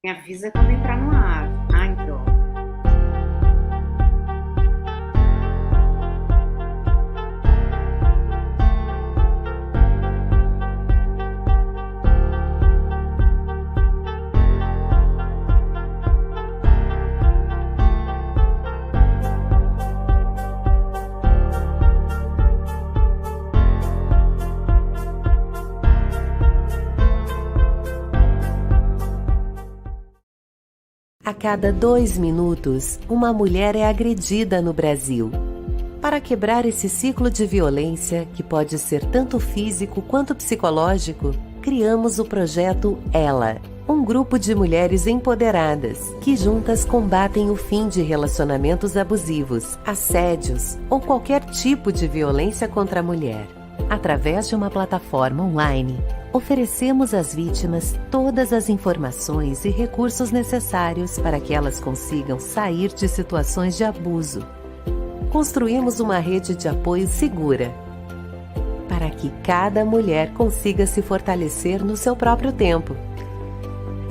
Me avisa quando entrar no ar. Ah, entrou. A cada 2 minutos, uma mulher é agredida no Brasil. Para quebrar esse ciclo de violência, que pode ser tanto físico quanto psicológico, criamos o projeto Ela, um grupo de mulheres empoderadas que juntas combatem o fim de relacionamentos abusivos, assédios ou qualquer tipo de violência contra a mulher. Através de uma plataforma online, oferecemos às vítimas todas as informações e recursos necessários para que elas consigam sair de situações de abuso. Construímos uma rede de apoio segura para que cada mulher consiga se fortalecer no seu próprio tempo,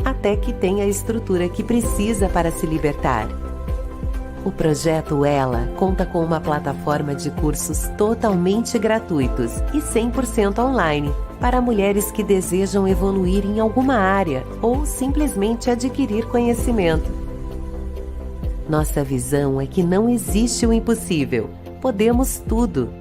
até que tenha a estrutura que precisa para se libertar. O projeto Ela conta com uma plataforma de cursos totalmente gratuitos e 100% online para mulheres que desejam evoluir em alguma área ou simplesmente adquirir conhecimento. Nossa visão é que não existe o impossível. Podemos tudo.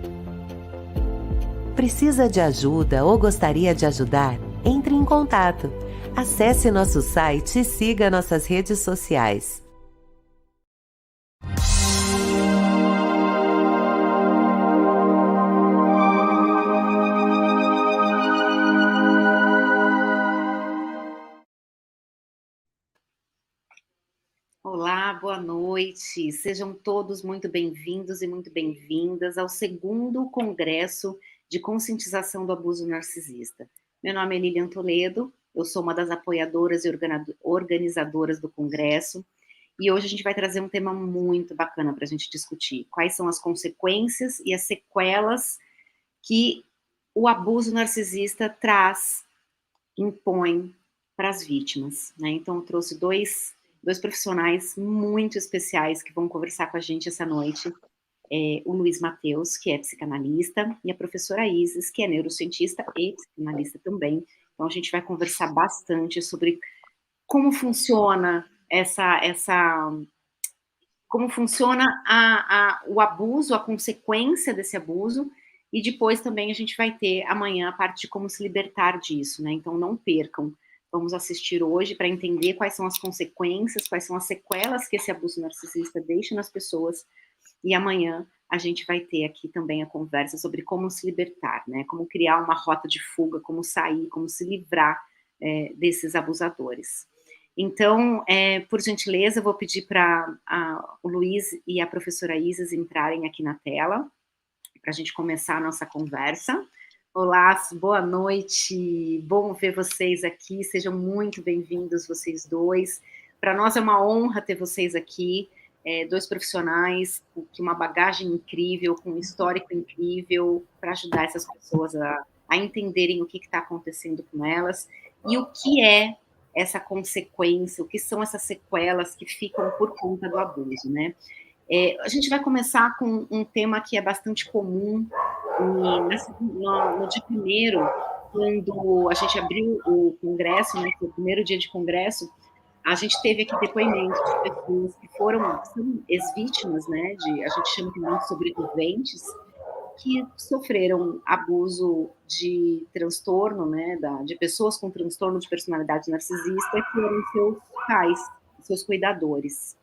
Precisa de ajuda ou gostaria de ajudar? Entre em contato. Acesse nosso site e siga nossas redes sociais. Olá, boa noite. Sejam todos muito bem-vindos e muito bem-vindas ao segundo Congresso de Conscientização do Abuso Narcisista. Meu nome é Lilian Toledo, eu sou uma das apoiadoras e organizadoras do Congresso, e hoje a gente vai trazer um tema muito bacana para a gente discutir. Quais são as consequências e as sequelas que o abuso narcisista traz, impõe para as vítimas, né? Então, eu trouxe dois profissionais muito especiais que vão conversar com a gente essa noite. O Luiz Matheus, que é psicanalista, e a professora Isis, que é neurocientista e psicanalista também. Então, a gente vai conversar bastante sobre como funciona como funciona o abuso, a consequência desse abuso, e depois também a gente vai ter amanhã a parte de como se libertar disso, né? Então, não percam. Vamos assistir hoje para entender quais são as consequências, quais são as sequelas que esse abuso narcisista deixa nas pessoas. E amanhã a gente vai ter aqui também a conversa sobre como se libertar, né? Como criar uma rota de fuga, como sair, como se livrar desses abusadores. Então, por gentileza, eu vou pedir para o Luiz e a professora Isis entrarem aqui na tela, para a gente começar a nossa conversa. Olá, boa noite, bom ver vocês aqui, sejam muito bem-vindos vocês dois. Para nós é uma honra ter vocês aqui, dois profissionais com uma bagagem incrível, com um histórico incrível, para ajudar essas pessoas a entenderem o que está acontecendo com elas e o que é essa consequência, o que são essas sequelas que ficam por conta do abuso, né? A gente vai começar com um tema que é bastante comum. No dia 1º, quando a gente abriu o congresso, né, que foi o primeiro dia de congresso, a gente teve aqui depoimentos de pessoas que são ex-vítimas, né, a gente chama também de sobreviventes, que sofreram abuso de transtorno, né, de pessoas com transtorno de personalidade narcisista, que eram seus pais, seus cuidadores.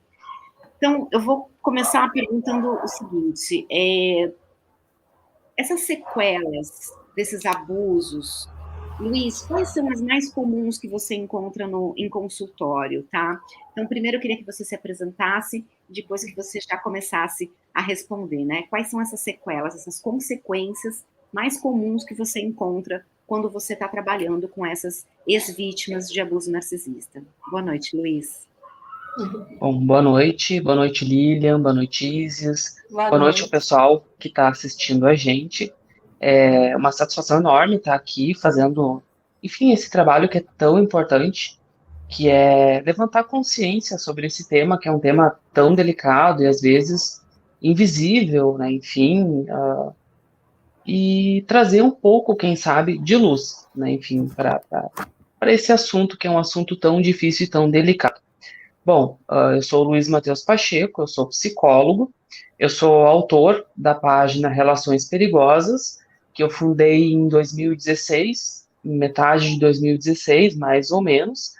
Então, eu vou começar perguntando o seguinte: essas sequelas desses abusos, Luiz, quais são as mais comuns que você encontra em consultório, tá? Então, primeiro eu queria que você se apresentasse, depois que você já começasse a responder, né? Quais são essas sequelas, essas consequências mais comuns que você encontra quando você está trabalhando com essas ex-vítimas de abuso narcisista? Boa noite, Luiz. Bom, boa noite Lilian, boa noite Isis, boa noite ao pessoal que está assistindo a gente. É uma satisfação enorme estar aqui fazendo, enfim, esse trabalho que é tão importante que é levantar consciência sobre esse tema, que é um tema tão delicado e às vezes invisível, né? Enfim, e trazer um pouco, quem sabe, de luz, né? Enfim, para esse assunto, que é um assunto tão difícil e tão delicado. Bom, eu sou o Luiz Matheus Pacheco, eu sou psicólogo, eu sou autor da página Relações Perigosas, que eu fundei em 2016, metade de 2016, mais ou menos,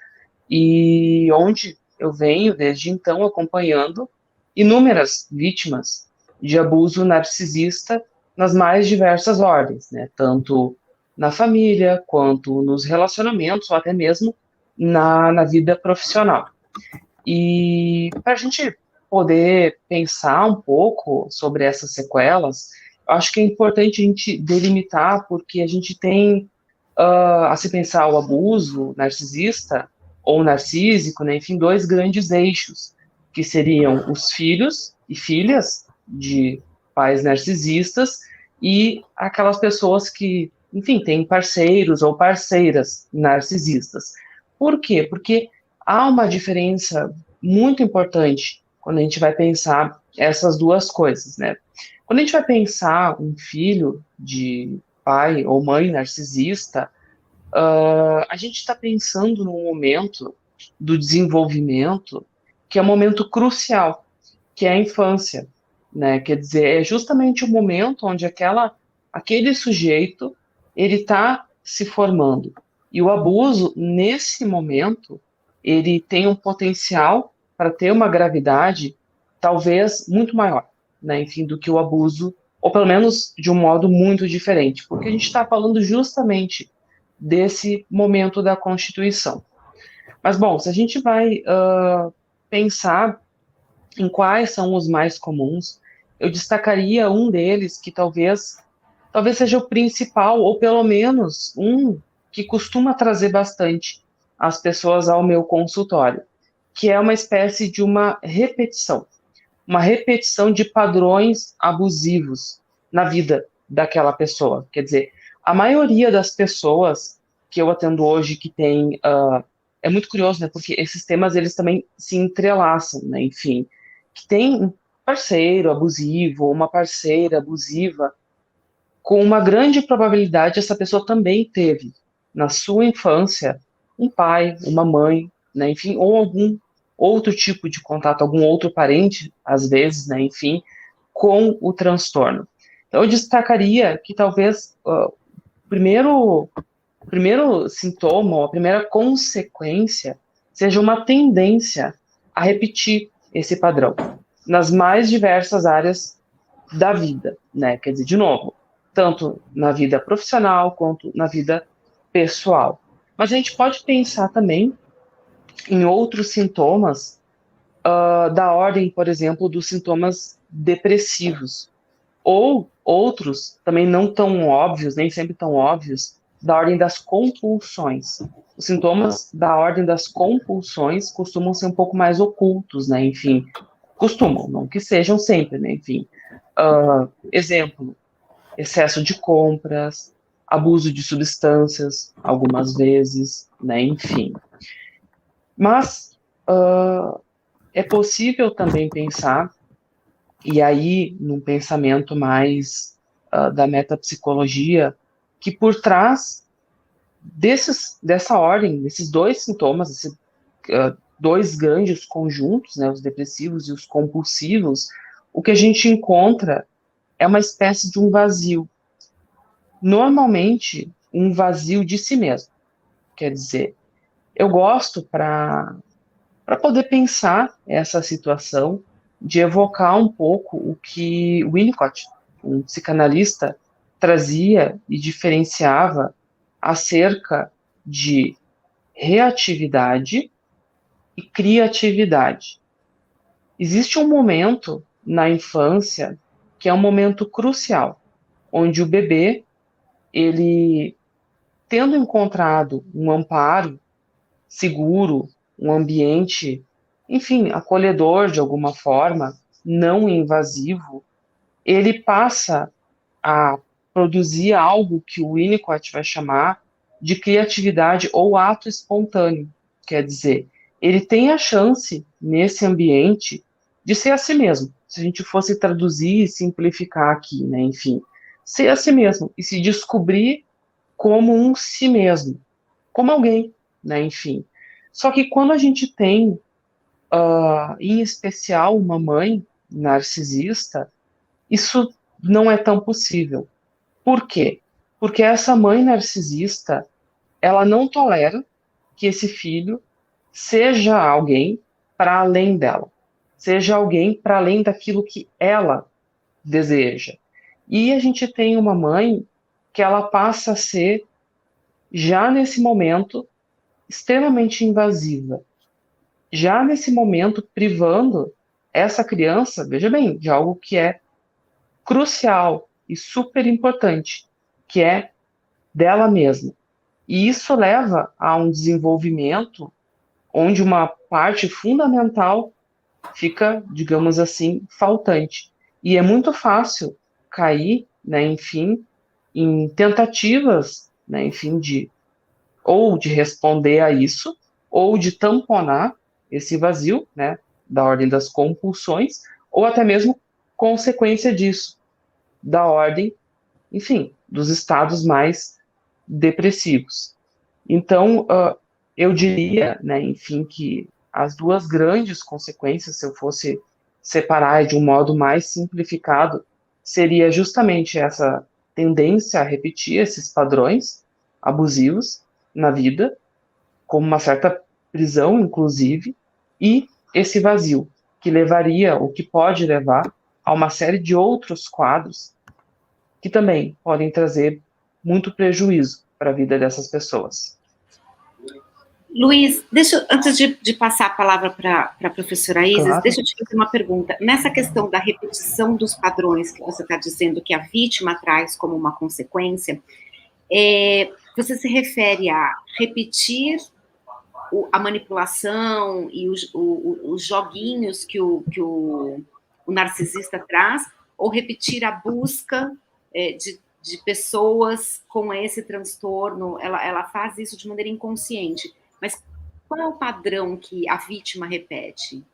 e onde eu venho, desde então, acompanhando inúmeras vítimas de abuso narcisista nas mais diversas ordens, né? Tanto na família, quanto nos relacionamentos, ou até mesmo na vida profissional. E para a gente poder pensar um pouco sobre essas sequelas, eu acho que é importante a gente delimitar, porque a gente tem, a se pensar o abuso narcisista ou narcísico, né, enfim, dois grandes eixos, que seriam os filhos e filhas de pais narcisistas e aquelas pessoas que, enfim, têm parceiros ou parceiras narcisistas. Por quê? Porque há uma diferença muito importante quando a gente vai pensar essas duas coisas, né? Quando a gente vai pensar um filho de pai ou mãe narcisista, a gente está pensando num momento do desenvolvimento que é um momento crucial, que é a infância, né? Quer dizer, é justamente o momento onde aquele sujeito ele está se formando. E o abuso, nesse momento, ele tem um potencial para ter uma gravidade talvez muito maior, né? Enfim, do que o abuso, ou pelo menos de um modo muito diferente, porque a gente está falando justamente desse momento da Constituição. Mas, bom, se a gente vai pensar em quais são os mais comuns, eu destacaria um deles que talvez seja o principal, ou pelo menos um que costuma trazer bastante as pessoas ao meu consultório, que é uma espécie de uma repetição de padrões abusivos na vida daquela pessoa. Quer dizer, a maioria das pessoas que eu atendo hoje que tem é muito curioso, né? Porque esses temas eles também se entrelaçam, né? Enfim, que tem um parceiro abusivo, uma parceira abusiva, com uma grande probabilidade essa pessoa também teve na sua infância um pai, uma mãe, né? Enfim, ou algum outro tipo de contato, algum outro parente, às vezes, né? Enfim, com o transtorno. Então, eu destacaria que talvez o primeiro sintoma, ou a primeira consequência, seja uma tendência a repetir esse padrão nas mais diversas áreas da vida, né? Quer dizer, de novo, tanto na vida profissional quanto na vida pessoal. Mas a gente pode pensar também em outros sintomas da ordem, por exemplo, dos sintomas depressivos, ou outros, também não tão óbvios, nem sempre tão óbvios, da ordem das compulsões. Os sintomas da ordem das compulsões costumam ser um pouco mais ocultos, né? Enfim, costumam, não que sejam sempre, né? Enfim, exemplo, excesso de compras, abuso de substâncias, algumas vezes, né? Enfim. Mas é possível também pensar, e aí num pensamento mais da metapsicologia, que por trás dessa ordem, desses dois sintomas, esses dois grandes conjuntos, né, os depressivos e os compulsivos, o que a gente encontra é uma espécie de um vazio. Normalmente, um vazio de si mesmo. Quer dizer, eu gosto, para poder pensar essa situação, de evocar um pouco o que Winnicott, um psicanalista, trazia e diferenciava acerca de reatividade e criatividade. Existe um momento na infância que é um momento crucial, onde o bebê, ele, tendo encontrado um amparo seguro, um ambiente, enfim, acolhedor de alguma forma, não invasivo, ele passa a produzir algo que o Winnicott vai chamar de criatividade ou ato espontâneo. quer dizer, ele tem a chance, nesse ambiente, de ser a si mesmo. Se a gente fosse traduzir e simplificar aqui, né, enfim, ser a si mesmo e se descobrir como um si mesmo, como alguém, né, enfim. Só que quando a gente tem, em especial, uma mãe narcisista, isso não é tão possível. Por quê? Porque essa mãe narcisista, ela não tolera que esse filho seja alguém para além dela, seja alguém para além daquilo que ela deseja. E a gente tem uma mãe que ela passa a ser, já nesse momento, extremamente invasiva. Já nesse momento, privando essa criança, veja bem, de algo que é crucial e super importante, que é dela mesma. E isso leva a um desenvolvimento onde uma parte fundamental fica, digamos assim, faltante. E é muito fácil cair, né, enfim, em tentativas, né, enfim, ou de responder a isso, ou de tamponar esse vazio, né, da ordem das compulsões, ou até mesmo consequência disso, da ordem, enfim, dos estados mais depressivos. Então, eu diria, né, enfim, que as duas grandes consequências, se eu fosse separar de um modo mais simplificado, seria justamente essa tendência a repetir esses padrões abusivos na vida, como uma certa prisão, inclusive, e esse vazio, que levaria, ou que pode levar, a uma série de outros quadros que também podem trazer muito prejuízo para a vida dessas pessoas. Luiz, antes de passar a palavra para a professora Isis, claro, deixa eu te fazer uma pergunta. Nessa questão da repetição dos padrões que você está dizendo que a vítima traz como uma consequência, você se refere a repetir a manipulação e os joguinhos que o narcisista traz, ou repetir a busca de pessoas com esse transtorno? Ela faz isso de maneira inconsciente. Mas qual é o padrão que a vítima repete?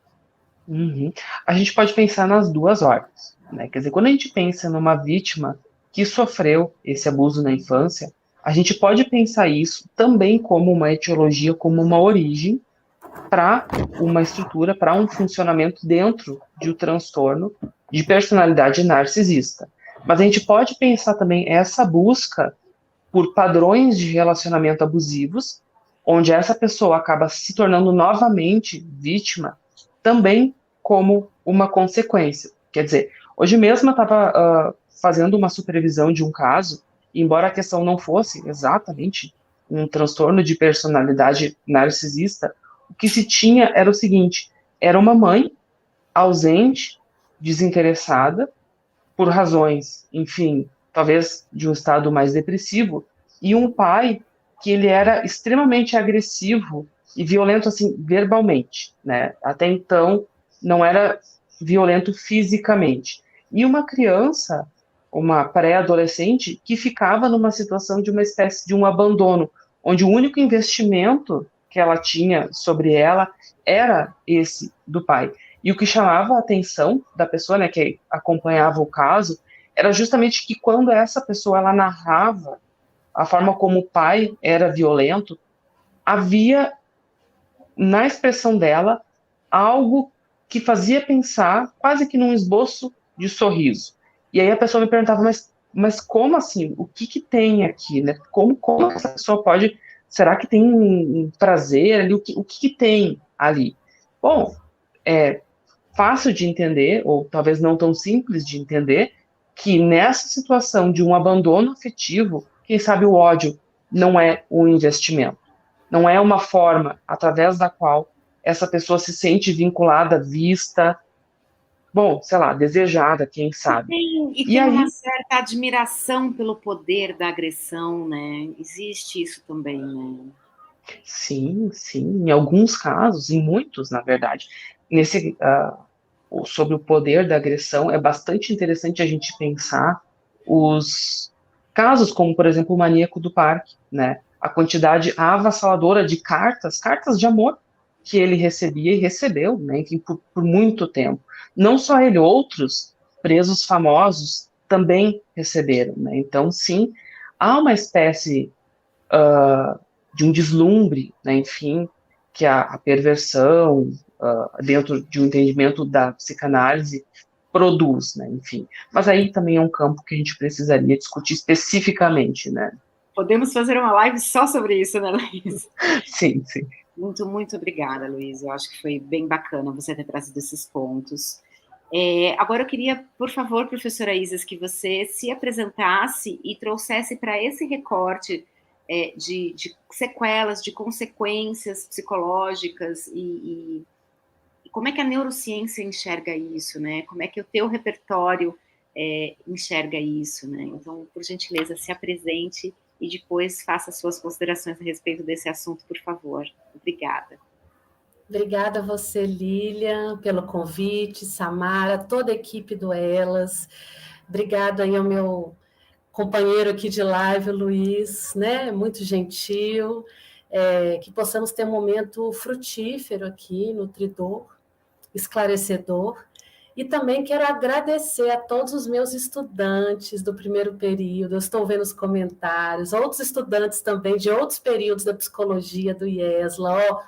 A gente pode pensar nas duas ordens, né? Quer dizer, quando a gente pensa numa vítima que sofreu esse abuso na infância, a gente pode pensar isso também como uma etiologia, como uma origem para uma estrutura, para um funcionamento dentro de um transtorno de personalidade narcisista. Mas a gente pode pensar também essa busca por padrões de relacionamento abusivos, onde essa pessoa acaba se tornando novamente vítima, também como uma consequência. Quer dizer, hoje mesmo eu estava fazendo uma supervisão de um caso, e embora a questão não fosse exatamente um transtorno de personalidade narcisista, o que se tinha era o seguinte: era uma mãe ausente, desinteressada, por razões, enfim, talvez de um estado mais depressivo, e um pai que ele era extremamente agressivo e violento, assim, verbalmente, né? Até então, não era violento fisicamente. E uma criança, uma pré-adolescente, que ficava numa situação de uma espécie de um abandono, onde o único investimento que ela tinha sobre ela era esse do pai. E o que chamava a atenção da pessoa, né, que acompanhava o caso, era justamente que quando essa pessoa ela narrava a forma como o pai era violento, havia na expressão dela algo que fazia pensar quase que num esboço de sorriso. E aí a pessoa me perguntava, mas como assim? O que tem aqui, né? Como essa pessoa pode... Será que tem um prazer ali? O que tem ali? Bom, é fácil de entender, ou talvez não tão simples de entender, que nessa situação de um abandono afetivo, quem sabe o ódio não é um investimento. Não é uma forma através da qual essa pessoa se sente vinculada, vista, bom, sei lá, desejada, quem sabe. E tem aí... uma certa admiração pelo poder da agressão, né? Existe isso também, né? Sim, em alguns casos, em muitos, na verdade. Sobre o poder da agressão, é bastante interessante a gente pensar os casos como, por exemplo, o maníaco do parque, né? a quantidade avassaladora de cartas de amor que ele recebia e recebeu, né, enfim, por muito tempo. Não só ele, outros presos famosos também receberam, né? Então, sim, há uma espécie de um deslumbre, né, enfim, que a perversão, dentro de um entendimento da psicanálise, produz, né, enfim. Mas aí também é um campo que a gente precisaria discutir especificamente, né? Podemos fazer uma live só sobre isso, né, Luiz? Sim, sim. Muito, muito obrigada, Luiz. Eu acho que foi bem bacana você ter trazido esses pontos. Agora eu queria, por favor, professora Isis, que você se apresentasse e trouxesse para esse recorte de sequelas, de consequências psicológicas e como é que a neurociência enxerga isso, né? Como é que o teu repertório enxerga isso, né? Então, por gentileza, se apresente e depois faça suas considerações a respeito desse assunto, por favor. Obrigada. Obrigada a você, Lilian, pelo convite, Samara, toda a equipe do Elas. Obrigada aí ao meu companheiro aqui de live, o Luiz, né? Muito gentil. Que possamos ter um momento frutífero aqui, nutridor, esclarecedor. E também quero agradecer a todos os meus estudantes do primeiro período, eu estou vendo os comentários, outros estudantes também de outros períodos da psicologia do IESLA.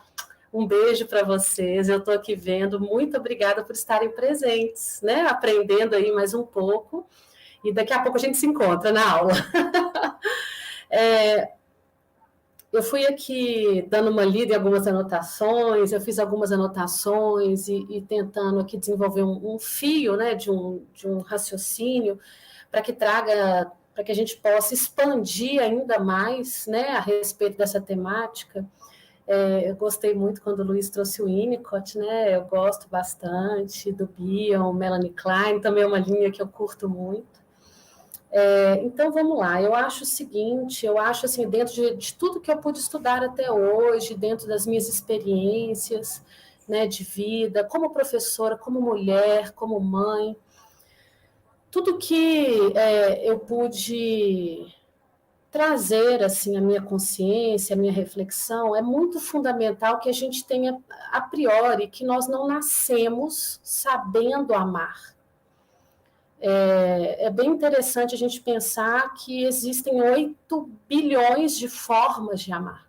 Um beijo para vocês, eu estou aqui vendo, muito obrigada por estarem presentes, né? Aprendendo aí mais um pouco, e daqui a pouco a gente se encontra na aula. Eu fui aqui dando uma lida em algumas anotações, eu fiz algumas anotações e tentando aqui desenvolver um fio, né, de um raciocínio para que traga, para que a gente possa expandir ainda mais, né, a respeito dessa temática. Eu gostei muito quando o Luiz trouxe o Winnicott, né, eu gosto bastante do Bion, Melanie Klein, também é uma linha que eu curto muito. Então, vamos lá, eu acho o seguinte, eu acho assim, dentro de tudo que eu pude estudar até hoje, dentro das minhas experiências, né, de vida, como professora, como mulher, como mãe, tudo que eu pude trazer assim, a minha consciência, a minha reflexão, é muito fundamental que a gente tenha a priori que nós não nascemos sabendo amar. É bem interessante a gente pensar que existem 8 bilhões de formas de amar.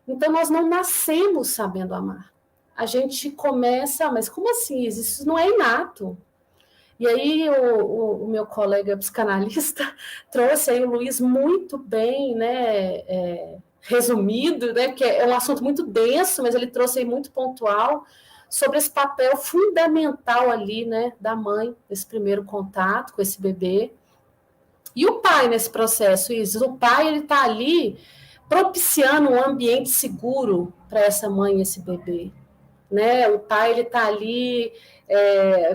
Então, nós não nascemos sabendo amar. A gente começa, mas como assim? Isso não é inato. E aí o meu colega psicanalista trouxe aí o Luiz muito bem, né, resumido, né, porque é um assunto muito denso, mas ele trouxe aí muito pontual, sobre esse papel fundamental ali, né, da mãe, esse primeiro contato com esse bebê. E o pai nesse processo, Isis, o pai, ele está ali propiciando um ambiente seguro para essa mãe e esse bebê. Né? O pai, ele está ali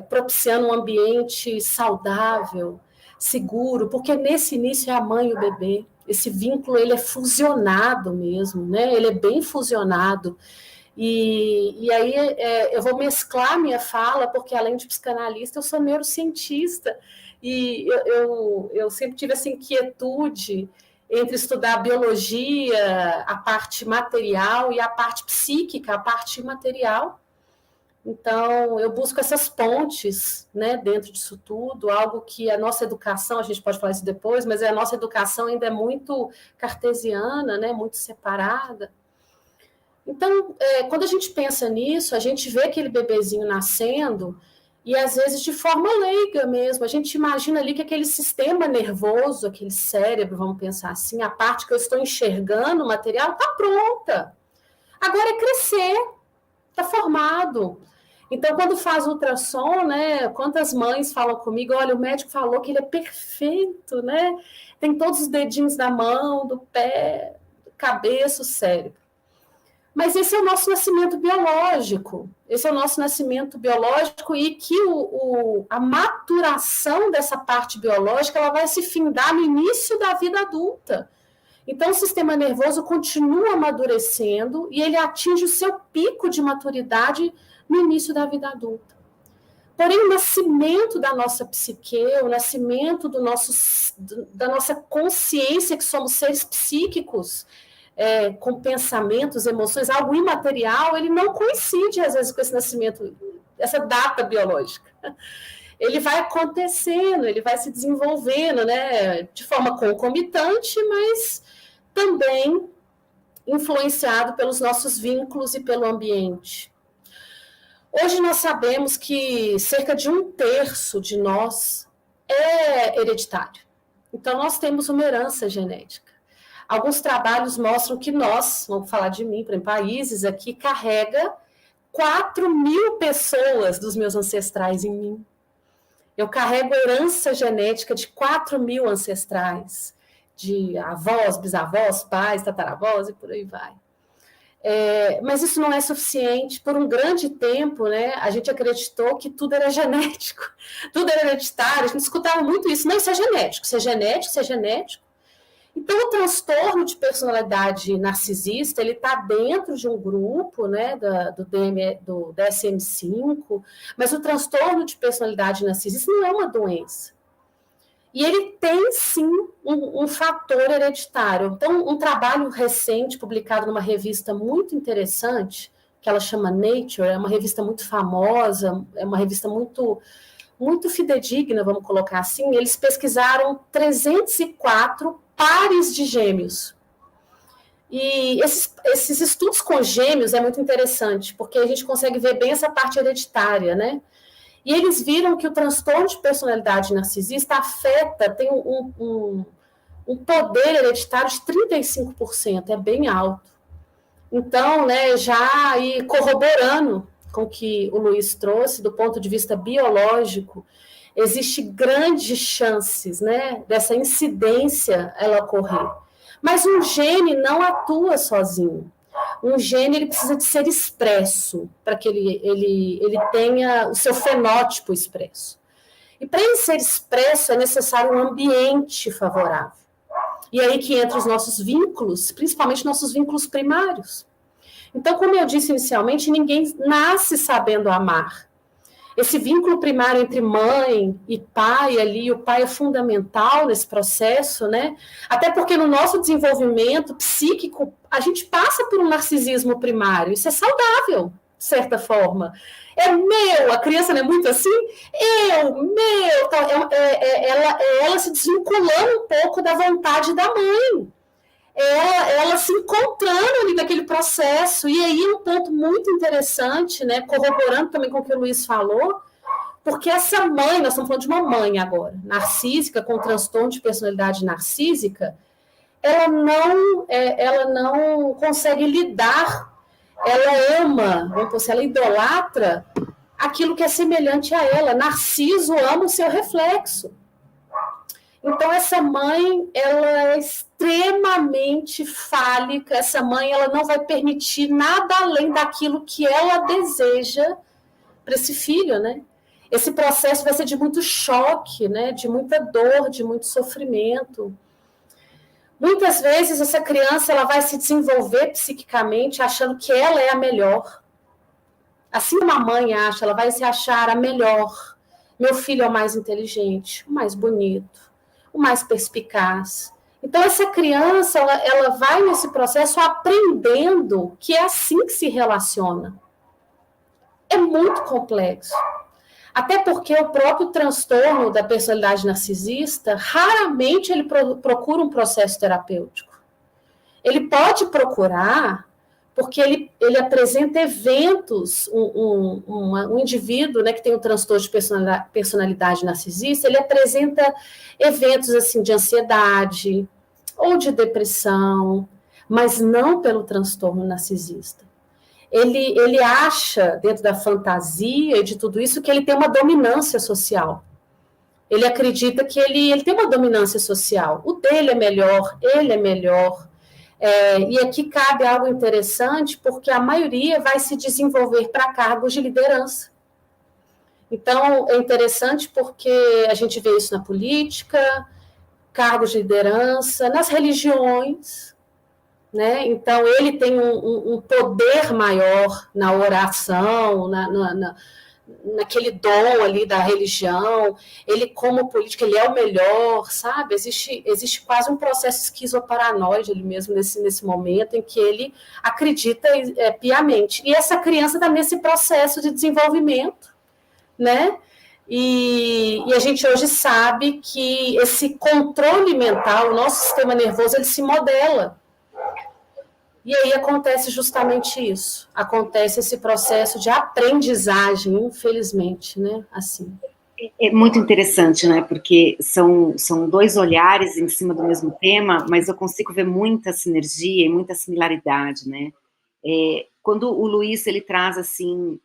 propiciando um ambiente saudável, seguro, porque nesse início é a mãe e o bebê. Esse vínculo, ele é fusionado mesmo, né? Ele é bem fusionado. E aí eu vou mesclar minha fala, porque além de psicanalista, eu sou neurocientista, e eu sempre tive essa inquietude entre estudar a biologia, a parte material, e a parte psíquica, a parte imaterial. Então, eu busco essas pontes, né, dentro disso tudo, algo que a nossa educação, a gente pode falar isso depois, mas a nossa educação ainda é muito cartesiana, né, muito separada. Então, quando a gente pensa nisso, a gente vê aquele bebezinho nascendo e, às vezes, de forma leiga mesmo. A gente imagina ali que aquele sistema nervoso, aquele cérebro, vamos pensar assim, a parte que eu estou enxergando, o material, está pronta. Agora é crescer, está formado. Então, quando faz ultrassom, né, quantas mães falam comigo, olha, o médico falou que ele é perfeito, né? Tem todos os dedinhos da mão, do pé, da cabeça, o cérebro. Mas esse é o nosso nascimento biológico. Esse é o nosso nascimento biológico e que a maturação dessa parte biológica ela vai se findar no início da vida adulta. Então, o sistema nervoso continua amadurecendo e ele atinge o seu pico de maturidade no início da vida adulta. Porém, o nascimento da nossa psique, o nascimento da nossa consciência, que somos seres psíquicos, com pensamentos, emoções, algo imaterial, ele não coincide, às vezes, com esse nascimento, essa data biológica. Ele vai acontecendo, ele vai se desenvolvendo, né, de forma concomitante, mas também influenciado pelos nossos vínculos e pelo ambiente. Hoje nós sabemos que cerca de 1/3 de nós é hereditário. Então, nós temos uma herança genética. Alguns trabalhos mostram que nós, vamos falar de mim, para países aqui, carrega 4.000 pessoas dos meus ancestrais em mim. Eu carrego herança genética de 4.000 ancestrais, de avós, bisavós, pais, tataravós e por aí vai. Mas isso não é suficiente. Por um grande tempo, né, a gente acreditou que tudo era genético, tudo era hereditário, a gente escutava muito isso. Não, isso é genético, isso é genético, isso é genético. Então, o transtorno de personalidade narcisista, ele está dentro de um grupo, né, do DSM-5, mas o transtorno de personalidade narcisista não é uma doença. E ele tem, sim, um fator hereditário. Então, um trabalho recente, publicado numa revista muito interessante, que ela chama Nature, é uma revista muito famosa, é uma revista muito fidedigna, vamos colocar assim. Eles pesquisaram 304 pares de gêmeos. E esses estudos com gêmeos é muito interessante, porque a gente consegue ver bem essa parte hereditária, né? E eles viram que o transtorno de personalidade narcisista tem um poder hereditário de 35%, é bem alto. Então, né, já aí corroborando com o que o Luiz trouxe, do ponto de vista biológico, existe grandes chances, né, dessa incidência ela ocorrer. Mas um gene não atua sozinho. Um gene ele precisa de ser expresso para que ele tenha o seu fenótipo expresso. E para ele ser expresso é necessário um ambiente favorável. E aí que entram os nossos vínculos, principalmente nossos vínculos primários. Então, como eu disse inicialmente, ninguém nasce sabendo amar. Esse vínculo primário entre mãe e pai ali, o pai é fundamental nesse processo, né? Até porque no nosso desenvolvimento psíquico, a gente passa por um narcisismo primário, isso é saudável, de certa forma. É meu, a criança não é muito assim? Ela se desvinculando um pouco da vontade da mãe. Ela se encontrando ali naquele processo, e aí um ponto muito interessante, né, corroborando também com o que o Luiz falou, porque essa mãe, nós estamos falando de uma mãe agora, narcísica, com transtorno de personalidade narcísica, ela não consegue lidar, ela ama, vamos dizer, ela idolatra aquilo que é semelhante a ela. Narciso ama o seu reflexo. Então, essa mãe, ela é extremamente fálica, essa mãe ela não vai permitir nada além daquilo que ela deseja para esse filho, né? Esse processo vai ser de muito choque, né? De muita dor, de muito sofrimento. Muitas vezes, essa criança ela vai se desenvolver psiquicamente achando que ela é a melhor. Assim como a mãe acha, ela vai se achar a melhor. Meu filho é o mais inteligente, o mais bonito, o mais perspicaz. Então, essa criança, ela vai nesse processo aprendendo que é assim que se relaciona. É muito complexo. Até porque o próprio transtorno da personalidade narcisista, raramente ele procura um processo terapêutico. Ele pode procurar, porque ele apresenta eventos, um indivíduo, né, que tem um transtorno de personalidade narcisista, ele apresenta eventos assim, de ansiedade ou de depressão, mas não pelo transtorno narcisista. Ele acha, dentro da fantasia e de tudo isso, que ele tem uma dominância social. Ele acredita que ele tem uma dominância social. O dele é melhor, ele é melhor. E aqui cabe algo interessante, porque a maioria vai se desenvolver para cargos de liderança. Então, é interessante porque a gente vê isso na política, cargos de liderança, nas religiões, né? Então, ele tem um poder maior na oração, naquele dom ali da religião, ele como político, ele é o melhor, sabe? Existe quase um processo esquizoparanoide ali mesmo nesse momento em que ele acredita piamente. E essa criança está nesse processo de desenvolvimento, né? E a gente hoje sabe que esse controle mental, o nosso sistema nervoso, ele se modela. E aí acontece justamente isso. Acontece esse processo de aprendizagem, infelizmente, né? Assim. É muito interessante, né? Porque são dois olhares em cima do mesmo tema, mas eu consigo ver muita sinergia e muita similaridade, né? Quando o Luiz ele traz assim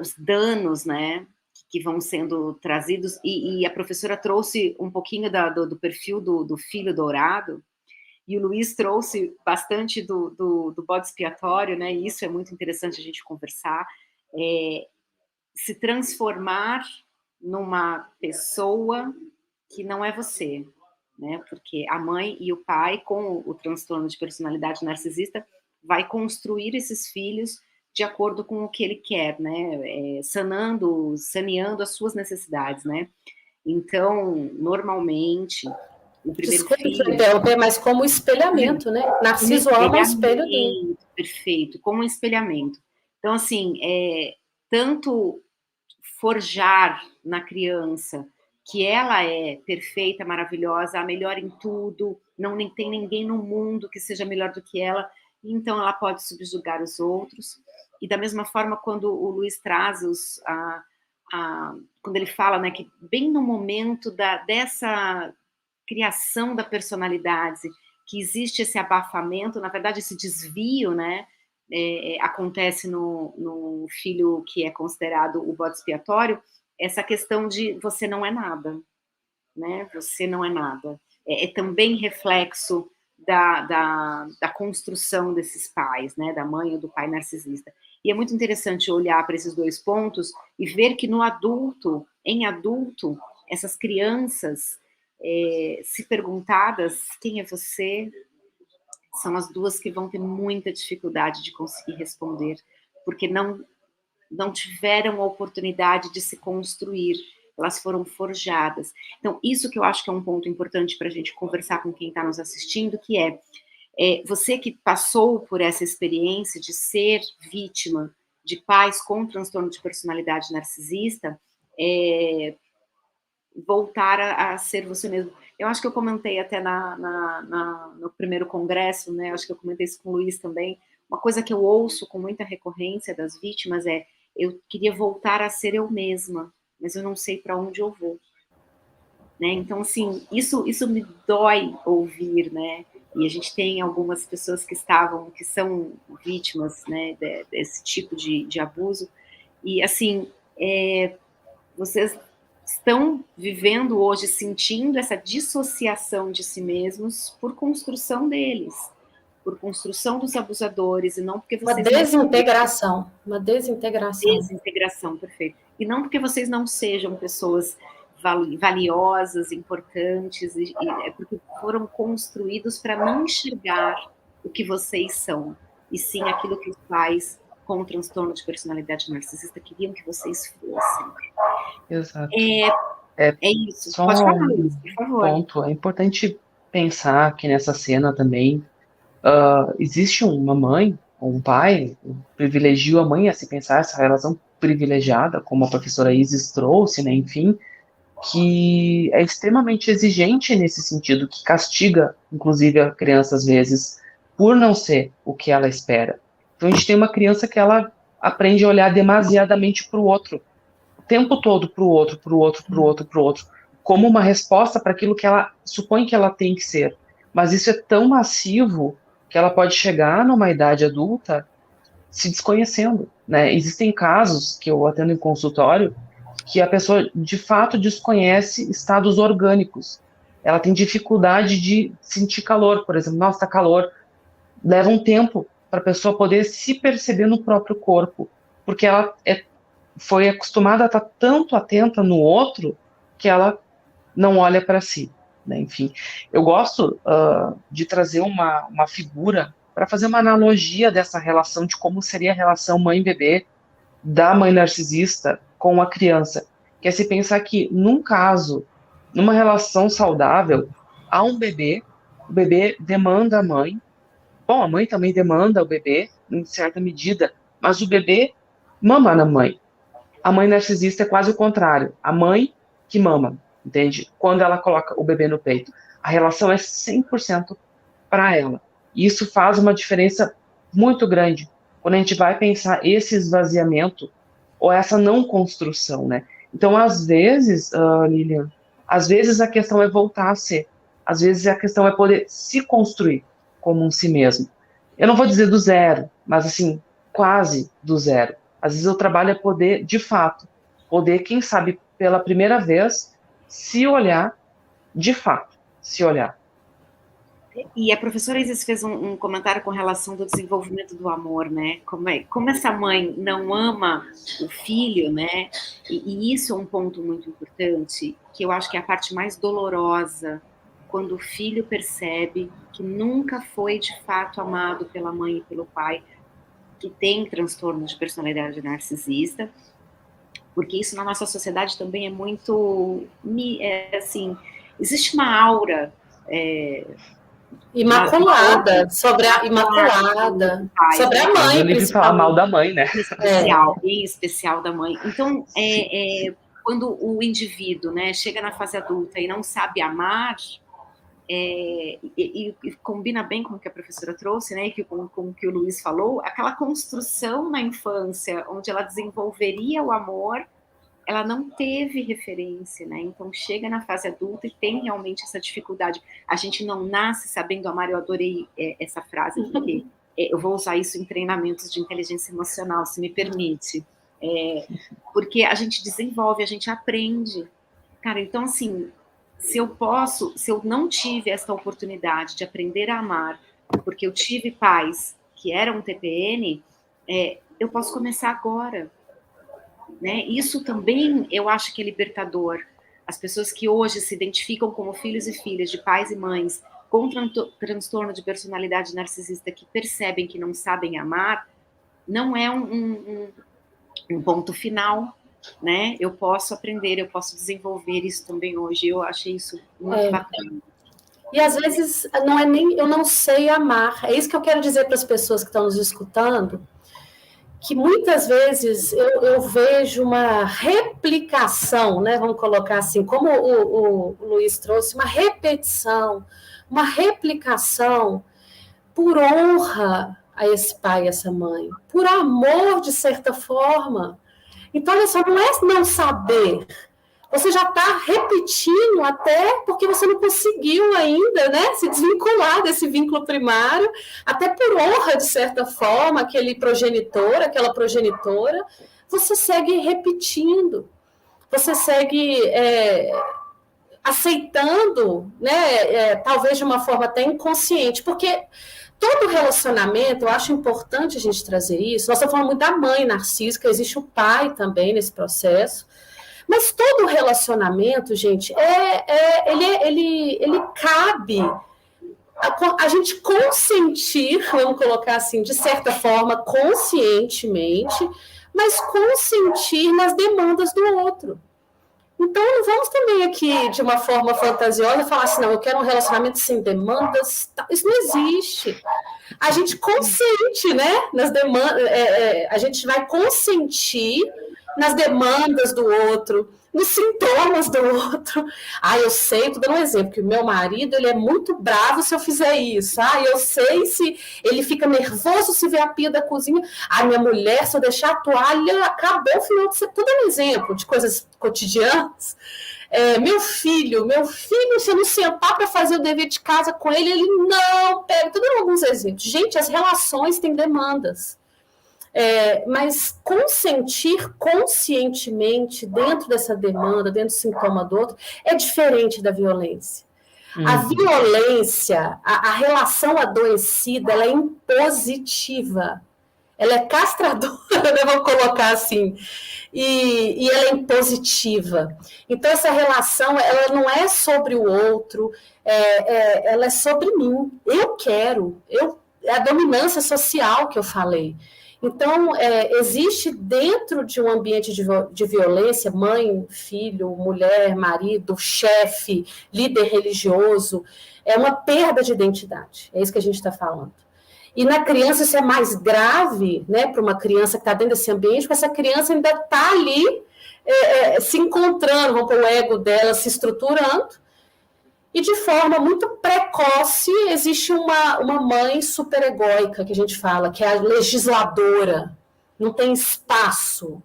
os danos, né, que vão sendo trazidos, e a professora trouxe um pouquinho do perfil do filho dourado, e o Luiz trouxe bastante do bode expiatório, né, e isso é muito interessante a gente conversar, se transformar numa pessoa que não é você, né, porque a mãe e o pai, com o transtorno de personalidade narcisista, vai construir esses filhos de acordo com o que ele quer, né, saneando as suas necessidades, né. Então, normalmente, o primeiro filho... Desculpe, mas como espelhamento, né? Narciso ama o espelho dele. Perfeito, como um espelhamento. Então, assim, tanto forjar na criança que ela é perfeita, maravilhosa, a melhor em tudo, não tem ninguém no mundo que seja melhor do que ela, então ela pode subjugar os outros. E da mesma forma, quando o Luiz traz quando ele fala, né, que bem no momento dessa criação da personalidade, que existe esse abafamento, na verdade esse desvio, né, acontece no filho que é considerado o bode expiatório, essa questão de você não é nada, né, você não é nada. É também reflexo da construção desses pais, né, da mãe ou do pai narcisista. E é muito interessante olhar para esses dois pontos e ver que em adulto, essas crianças, se perguntadas quem é você, são as duas que vão ter muita dificuldade de conseguir responder, porque não tiveram a oportunidade de se construir, elas foram forjadas. Então, isso que eu acho que é um ponto importante para a gente conversar com quem está nos assistindo, que você que passou por essa experiência de ser vítima de pais com transtorno de personalidade narcisista, voltar a ser você mesmo. Eu acho que eu comentei até no primeiro congresso, né? Acho que eu comentei isso com o Luiz também. Uma coisa que eu ouço com muita recorrência das vítimas eu queria voltar a ser eu mesma, mas eu não sei para onde eu vou. Né? Então, assim, isso me dói ouvir, né? E a gente tem algumas pessoas que são vítimas, né, desse tipo de abuso. E, assim, vocês estão vivendo hoje, sentindo essa dissociação de si mesmos por construção deles, por construção dos abusadores, e não porque vocês... Uma desintegração, perfeito. E não porque vocês não sejam pessoas valiosas, importantes, é porque foram construídos para não enxergar o que vocês são, e sim aquilo que os pais com o transtorno de personalidade narcisista queriam que vocês fossem. Exato. É isso. Só Pode falar, Luiz, por favor. Ponto. É importante pensar que nessa cena também existe uma mãe ou um pai, privilegiou a mãe a se pensar essa relação privilegiada, como a professora Isis trouxe, né, enfim, que é extremamente exigente nesse sentido, que castiga, inclusive, a criança, às vezes, por não ser o que ela espera. Então, a gente tem uma criança que ela aprende a olhar demasiadamente para o outro, o tempo todo para o outro, como uma resposta para aquilo que ela supõe que ela tem que ser. Mas isso é tão massivo que ela pode chegar numa idade adulta se desconhecendo, né? Existem casos que eu atendo em consultório que a pessoa, de fato, desconhece estados orgânicos. Ela tem dificuldade de sentir calor, por exemplo. Nossa, tá calor. Leva um tempo para a pessoa poder se perceber no próprio corpo, porque ela foi acostumada a estar tanto atenta no outro que ela não olha para si, né? Enfim, eu gosto de trazer uma figura para fazer uma analogia dessa relação, de como seria a relação mãe-bebê da mãe narcisista com a criança, que é se pensar que, num caso, numa relação saudável, há um bebê, o bebê demanda a mãe, bom, a mãe também demanda o bebê, em certa medida, mas o bebê mama na mãe. A mãe narcisista é quase o contrário, a mãe que mama, entende? Quando ela coloca o bebê no peito. A relação é 100% para ela. E isso faz uma diferença muito grande quando a gente vai pensar esse esvaziamento ou essa não construção, né? Então, às vezes, Lilian, às vezes a questão é voltar a ser. Às vezes a questão é poder se construir como um si mesmo. Eu não vou dizer do zero, mas assim, quase do zero. Às vezes o trabalho é poder, de fato, poder, quem sabe, pela primeira vez, se olhar, de fato, se olhar. E a professora Isis fez um comentário com relação do desenvolvimento do amor, né? Como essa mãe não ama o filho, né? E isso é um ponto muito importante, que eu acho que é a parte mais dolorosa, quando o filho percebe que nunca foi de fato amado pela mãe e pelo pai, que tem transtorno de personalidade narcisista, porque isso na nossa sociedade também é muito, assim, existe uma aura imaculada, sobre a imaculada, sobre a mãe, eu livre falar mal da mãe, né? Em especial da mãe. Então, quando o indivíduo, né, chega na fase adulta e não sabe amar, e combina bem com o que a professora trouxe, né, e com o que o Luiz falou, aquela construção na infância, onde ela desenvolveria o amor, ela não teve referência, né? Então chega na fase adulta e tem realmente essa dificuldade. A gente não nasce sabendo amar. Eu adorei essa frase, porque eu vou usar isso em treinamentos de inteligência emocional, se me permite. Porque a gente desenvolve, a gente aprende. Cara, então assim, se eu não tive essa oportunidade de aprender a amar, porque eu tive pais que eram TPN, eu posso começar agora. Né? Isso também eu acho que é libertador. As pessoas que hoje se identificam como filhos e filhas de pais e mães com transtorno de personalidade narcisista, que percebem que não sabem amar, não é um ponto final, né? Eu posso aprender, eu posso desenvolver isso também hoje. Eu achei isso muito bacana. E às vezes não é nem eu não sei amar. É isso que eu quero dizer para as pessoas que estão nos escutando, que muitas vezes eu vejo uma replicação, né? Vamos colocar assim, como o Luiz trouxe, uma repetição, uma replicação por honra a esse pai e essa mãe, por amor, de certa forma. Então, olha só, não é não saber. Você já está repetindo até porque você não conseguiu ainda, né, se desvincular desse vínculo primário, até por honra, de certa forma, aquele progenitor, aquela progenitora, você segue repetindo, você segue aceitando, né, talvez de uma forma até inconsciente, porque todo relacionamento, eu acho importante a gente trazer isso, nós estamos falando muito da mãe narcísica, existe o pai também nesse processo, mas todo relacionamento, gente, ele cabe a gente consentir, vamos colocar assim, de certa forma, conscientemente, mas consentir nas demandas do outro. Então, não vamos também aqui, de uma forma fantasiosa, falar assim, não, eu quero um relacionamento sem demandas. Isso não existe. A gente consente, né, nas demandas, a gente vai consentir nas demandas do outro, nos sintomas do outro. Eu sei, estou dando um exemplo, que o meu marido, ele é muito bravo se eu fizer isso. Eu sei se ele fica nervoso se ver a pia da cozinha. Minha mulher, se eu deixar a toalha, acabou o final de semana. Estou dando um exemplo de coisas cotidianas. Meu filho, se eu não sentar para fazer o dever de casa com ele, ele não pega. Estou dando alguns exemplos. Gente, as relações têm demandas. Mas consentir conscientemente dentro dessa demanda, dentro do sintoma do outro, é diferente da violência. A violência, a relação adoecida, ela é impositiva, ela é castradora, vamos colocar assim, e ela é impositiva. Então, essa relação, ela não é sobre o outro, ela é sobre mim. Eu quero, é a dominância social que eu falei. Então, existe dentro de um ambiente de violência, mãe, filho, mulher, marido, chefe, líder religioso, é uma perda de identidade. É isso que a gente está falando. E na criança isso é mais grave, né, para uma criança que está dentro desse ambiente, porque essa criança ainda está ali se encontrando, vamos pôr o ego dela se estruturando, e de forma muito precoce existe uma mãe superegóica, que a gente fala, que é a legisladora, não tem espaço.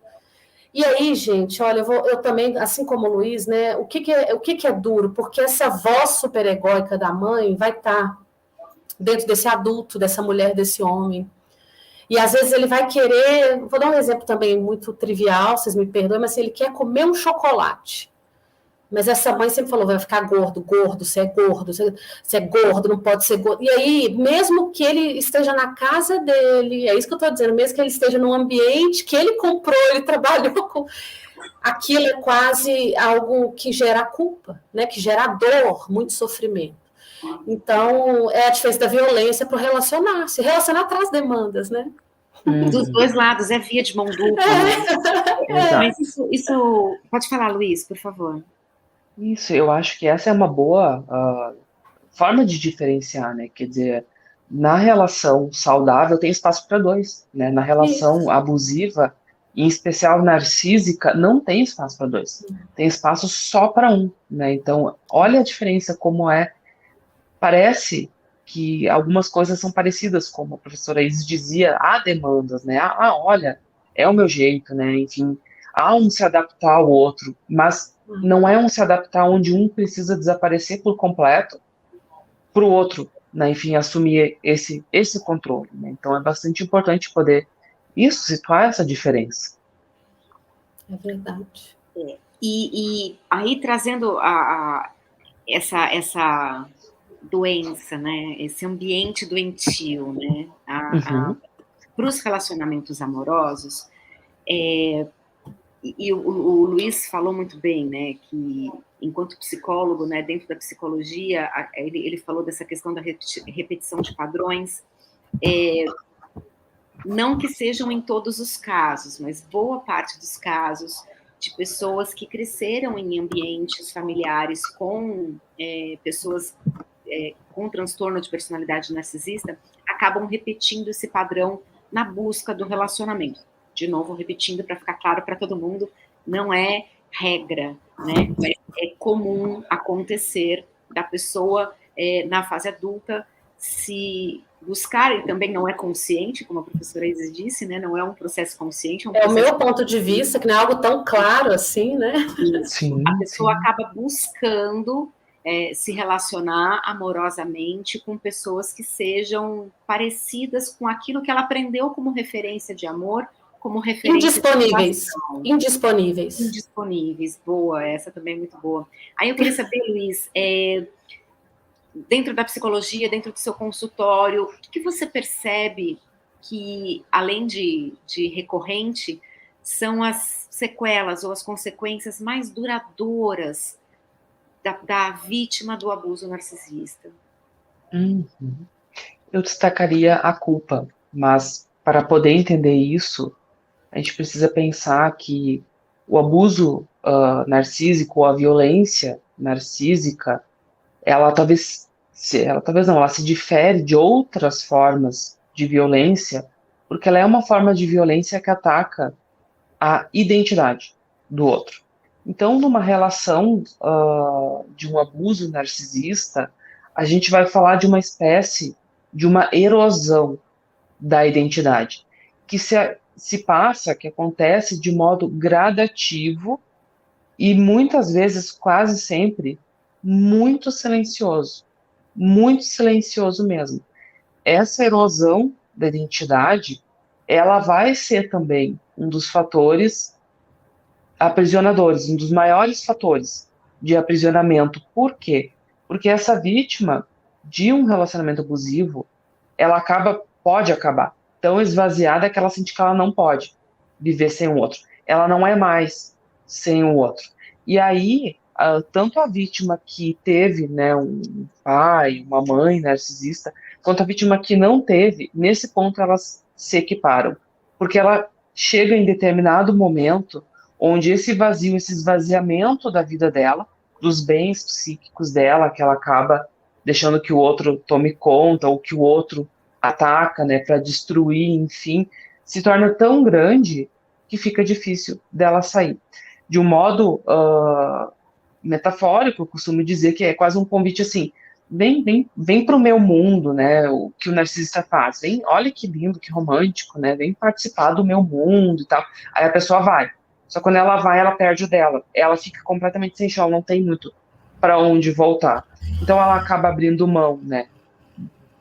E aí, gente, olha, eu também, assim como o Luiz, né, o que é duro? Porque essa voz superegóica da mãe vai estar dentro desse adulto, dessa mulher, desse homem. E às vezes ele vai querer, vou dar um exemplo também muito trivial, vocês me perdoem, mas ele quer comer um chocolate. Mas essa mãe sempre falou, vai ficar gordo, você é gordo, você é gordo, não pode ser gordo. E aí, mesmo que ele esteja na casa dele, é isso que eu estou dizendo, mesmo que ele esteja num ambiente que ele comprou, ele trabalhou com... Aquilo é quase algo que gera culpa, né? Que gera dor, muito sofrimento. Então, é a diferença da violência para se relacionar traz demandas, né? Dos dois lados, é via de mão dupla. Né? Mas isso... Pode falar, Luiz, por favor. Isso, eu acho que essa é uma boa forma de diferenciar, né? Quer dizer, na relação saudável tem espaço para dois, né? Na relação abusiva, em especial narcísica, não tem espaço para dois. Tem espaço só para um, né? Então, olha a diferença como é. Parece que algumas coisas são parecidas, como a professora Isis dizia, há demandas, né? Olha, é o meu jeito, né? Enfim, há um se adaptar ao outro, mas não é um se adaptar onde um precisa desaparecer por completo para o outro, né? Enfim, assumir esse controle, né? Então é bastante importante poder situar essa diferença. É verdade. E aí trazendo essa doença, né? Esse ambiente doentio, né? Para os relacionamentos amorosos, e o Luiz falou muito bem, né, que enquanto psicólogo, né, dentro da psicologia, ele falou dessa questão da repetição de padrões, não que sejam em todos os casos, mas boa parte dos casos de pessoas que cresceram em ambientes familiares com pessoas com transtorno de personalidade narcisista, acabam repetindo esse padrão na busca do relacionamento. De novo, repetindo para ficar claro para todo mundo, não é regra, né? É comum acontecer da pessoa na fase adulta se buscar, e também não é consciente, como a professora Isis disse, né? Não é um processo consciente. É o meu ponto de vista, que não é algo tão claro assim, né? Sim, a pessoa acaba buscando se relacionar amorosamente com pessoas que sejam parecidas com aquilo que ela aprendeu como referência de amor, como referência Indisponíveis, boa, essa também é muito boa. Aí eu queria saber, Luiz, dentro da psicologia, dentro do seu consultório, o que você percebe que, além de recorrente, são as sequelas ou as consequências mais duradouras da vítima do abuso narcisista? Eu destacaria a culpa, mas para poder entender isso, a gente precisa pensar que o abuso narcísico, ou a violência narcísica, ela se difere de outras formas de violência, porque ela é uma forma de violência que ataca a identidade do outro. Então, numa relação de um abuso narcisista, a gente vai falar de uma espécie de uma erosão da identidade, que que acontece de modo gradativo e muitas vezes, quase sempre, muito silencioso mesmo. Essa erosão da identidade, ela vai ser também um dos fatores aprisionadores, um dos maiores fatores de aprisionamento. Por quê? Porque essa vítima de um relacionamento abusivo, ela pode acabar tão esvaziada que ela sente que ela não pode viver sem o outro. Ela não é mais sem o outro. E aí, tanto a vítima que teve, né, um pai, uma mãe narcisista, quanto a vítima que não teve, nesse ponto elas se equiparam. porque ela chega em determinado momento onde esse vazio, esse esvaziamento da vida dela, dos bens psíquicos dela, que ela acaba deixando que o outro tome conta, ou que o outro ataca, né, para destruir, enfim, se torna tão grande que fica difícil dela sair. De um modo metafórico, eu costumo dizer que é quase um convite assim, vem para o meu mundo, né, o que o narcisista faz, vem, olha que lindo, que romântico, né, vem participar do meu mundo e tal, aí a pessoa vai, só que quando ela vai, ela perde o dela, ela fica completamente sem chão, não tem muito para onde voltar, então ela acaba abrindo mão, né,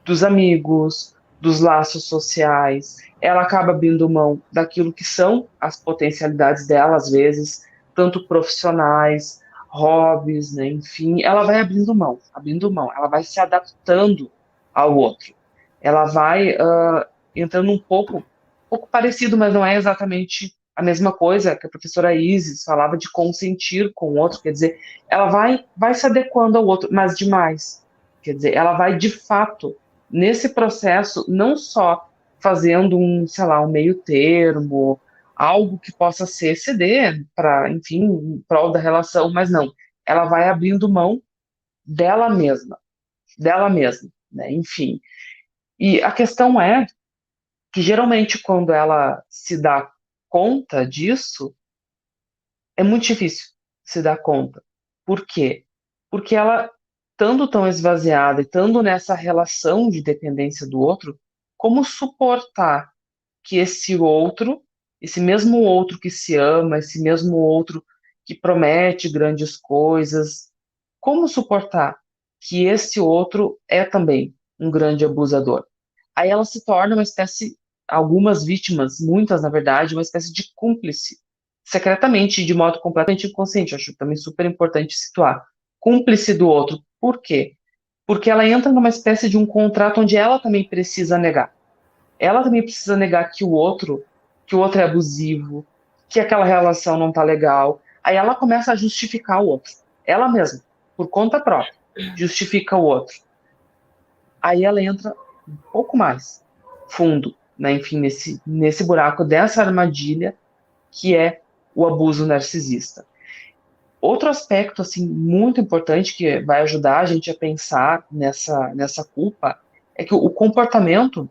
dos amigos, dos laços sociais, ela acaba abrindo mão daquilo que são as potencialidades dela, às vezes, tanto profissionais, hobbies, né, enfim, ela vai abrindo mão, ela vai se adaptando ao outro, ela vai entrando um pouco parecido, mas não é exatamente a mesma coisa que a professora Isis falava de consentir com o outro, quer dizer, ela vai se adequando ao outro, mas demais, quer dizer, ela vai de fato nesse processo não só fazendo sei lá, um meio termo, algo que possa ser ceder para, enfim, em prol da relação, mas não, ela vai abrindo mão dela mesma, né? Enfim. E a questão é que geralmente quando ela se dá conta disso, é muito difícil se dar conta. Por quê? Porque ela, estando tão esvaziada e estando nessa relação de dependência do outro, como suportar que esse mesmo outro que se ama, esse mesmo outro que promete grandes coisas, como suportar que esse outro é também um grande abusador? Aí ela se torna uma espécie, algumas vítimas, muitas na verdade, uma espécie de cúmplice, secretamente, de modo completamente inconsciente. Acho também super importante situar. Cúmplice do outro. Por quê? Porque ela entra numa espécie de um contrato onde ela também precisa negar. Ela também precisa negar que o outro é abusivo, que aquela relação não tá legal. Aí ela começa a justificar o outro. Ela mesma, por conta própria, justifica o outro. Aí ela entra um pouco mais fundo, né? Enfim, nesse buraco dessa armadilha que é o abuso narcisista. Outro aspecto assim muito importante que vai ajudar a gente a pensar nessa culpa é que o comportamento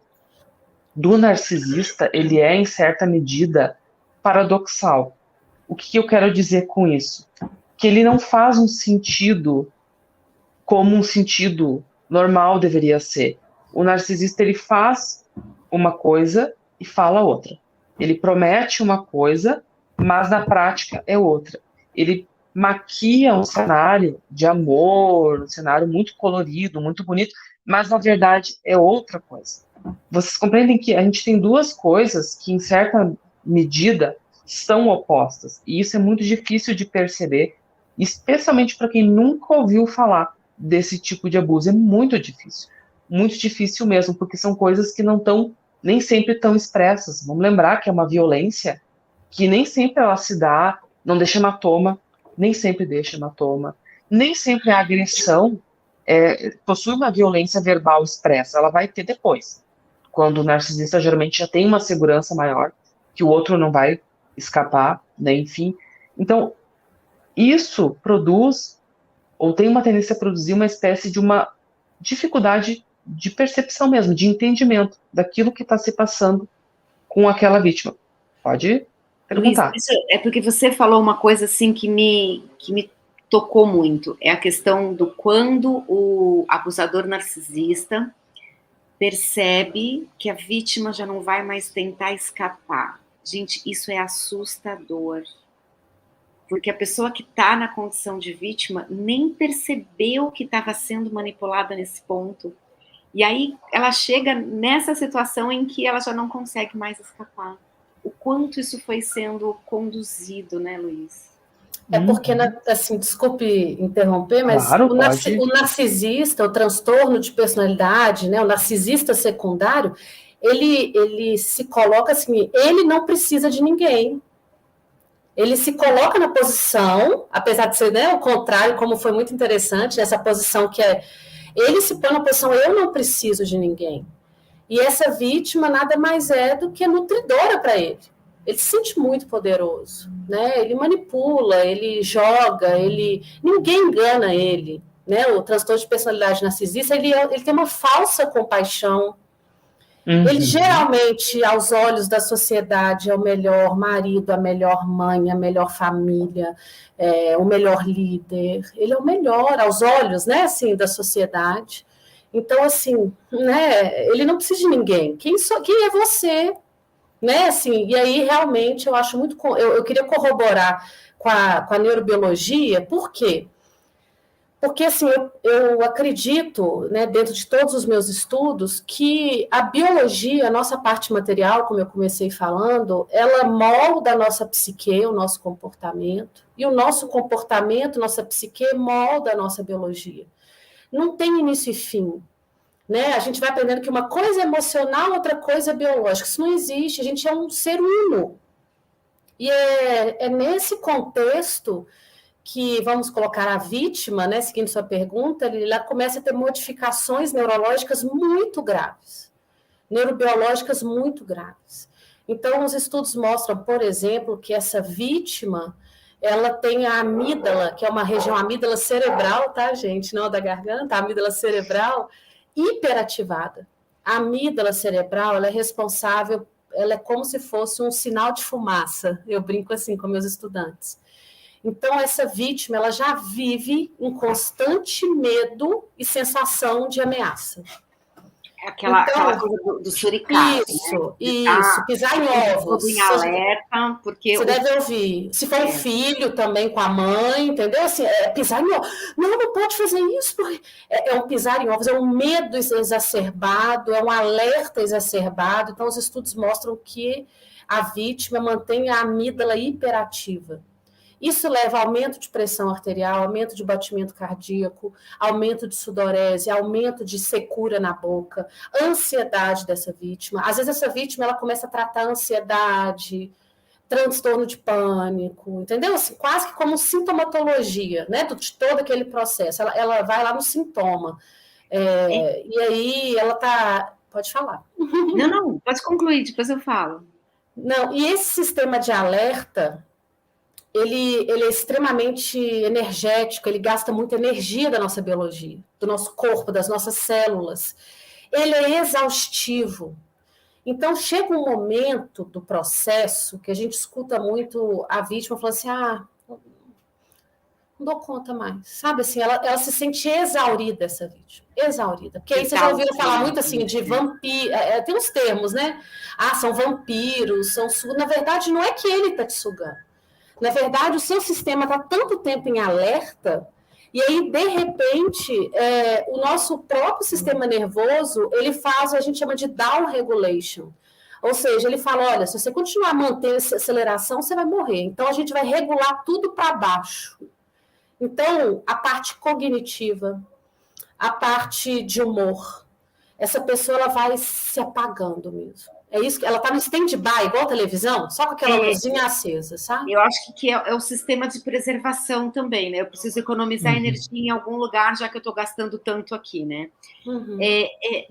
do narcisista, ele é, em certa medida, paradoxal. O que eu quero dizer com isso? Que ele não faz um sentido como um sentido normal deveria ser. O narcisista, ele faz uma coisa e fala outra. Ele promete uma coisa, mas na prática é outra. Ele maquia um cenário de amor, um cenário muito colorido, muito bonito, mas na verdade é outra coisa. Vocês compreendem que a gente tem duas coisas que, em certa medida, são opostas. E isso é muito difícil de perceber, especialmente para quem nunca ouviu falar desse tipo de abuso. É muito difícil mesmo, porque são coisas que não estão nem sempre tão expressas. Vamos lembrar que é uma violência que nem sempre ela se dá, não deixa hematoma, nem sempre deixa hematoma, nem sempre a agressão possui uma violência verbal expressa, ela vai ter depois, quando o narcisista geralmente já tem uma segurança maior, que o outro não vai escapar, né, enfim. Então, isso produz, ou tem uma tendência a produzir uma espécie de uma dificuldade de percepção mesmo, de entendimento daquilo que está se passando com aquela vítima. Pode perguntar. Luiz, é porque você falou uma coisa assim que me tocou muito, é a questão do quando o abusador narcisista percebe que a vítima já não vai mais tentar escapar. Gente, isso é assustador. Porque a pessoa que está na condição de vítima nem percebeu que estava sendo manipulada nesse ponto. E aí ela chega nessa situação em que ela já não consegue mais escapar. O quanto isso foi sendo conduzido, né, Luiz? É porque, assim, desculpe interromper, mas claro, o narcisista, o transtorno de personalidade, né, o narcisista secundário, ele se coloca assim, ele não precisa de ninguém. Ele se coloca na posição, apesar de ser, né, o contrário, como foi muito interessante, essa posição que ele se põe na posição, eu não preciso de ninguém. E essa vítima nada mais é do que nutridora para ele. Ele se sente muito poderoso, né? Ele manipula, ele joga, ninguém engana ele, né? O transtorno de personalidade narcisista, ele tem uma falsa compaixão. Ele geralmente, aos olhos da sociedade, é o melhor marido, a melhor mãe, a melhor família, o melhor líder. Ele é o melhor aos olhos, né, assim, da sociedade. Então, assim, né, ele não precisa de ninguém. Quem é você? Né, assim, e aí, realmente, eu acho muito... Eu queria corroborar com a neurobiologia. Por quê? Porque, assim, eu acredito, né, dentro de todos os meus estudos, que a biologia, a nossa parte material, como eu comecei falando, ela molda a nossa psique, o nosso comportamento, e o nosso comportamento, nossa psique, molda a nossa biologia. Não tem início e fim. Né? A gente vai aprendendo que uma coisa é emocional, outra coisa é biológica. Isso não existe, a gente é um ser uno. E é nesse contexto que, vamos colocar a vítima, né, seguindo sua pergunta, ela começa a ter modificações neurológicas muito graves, neurobiológicas muito graves. Então, os estudos mostram, por exemplo, que essa vítima, ela tem a amígdala, que é uma região, amígdala cerebral, tá, gente? Não da garganta, a amígdala cerebral, hiperativada. A amígdala cerebral, ela é responsável, ela é como se fosse um sinal de fumaça, eu brinco assim com meus estudantes. Então, essa vítima, ela já vive em constante medo e sensação de ameaça. Aquela coisa do suricato. Isso, né? Isso, pisar em ovos. Em alerta, porque... Você deve ouvir. Se for um filho também com a mãe, entendeu? Assim, pisar em ovos. Não pode fazer isso, porque é um pisar em ovos, é um medo exacerbado, é um alerta exacerbado. Então, os estudos mostram que a vítima mantém a amígdala hiperativa. Isso leva a aumento de pressão arterial, aumento de batimento cardíaco, aumento de sudorese, aumento de secura na boca, ansiedade dessa vítima. Às vezes essa vítima ela começa a tratar ansiedade, transtorno de pânico, entendeu? Assim, quase que como sintomatologia, né, de todo aquele processo. Ela vai lá no sintoma. E aí ela tá... Pode falar. Não, pode concluir, depois eu falo. Não, e esse sistema de alerta... Ele é extremamente energético, ele gasta muita energia da nossa biologia, do nosso corpo, das nossas células. Ele é exaustivo. Então, chega um momento do processo que a gente escuta muito a vítima falando assim, não dou conta mais. Sabe assim, ela se sente exaurida, essa vítima. Exaurida. Porque aí você já ouviu falar muito assim de vampiro, tem uns termos, né? São vampiros, na verdade, não é que ele está te sugando. Na verdade, o seu sistema está tanto tempo em alerta, e aí, de repente, o nosso próprio sistema nervoso, ele faz o que a gente chama de down regulation. Ou seja, ele fala, olha, se você continuar mantendo essa aceleração, você vai morrer. Então, a gente vai regular tudo para baixo. Então, a parte cognitiva, a parte de humor, essa pessoa ela vai se apagando mesmo. É isso que ela está no stand-by, igual a televisão, só com aquela luzinha acesa, sabe? Eu acho que é o sistema de preservação também, né? Eu preciso economizar energia em algum lugar, já que eu estou gastando tanto aqui, né?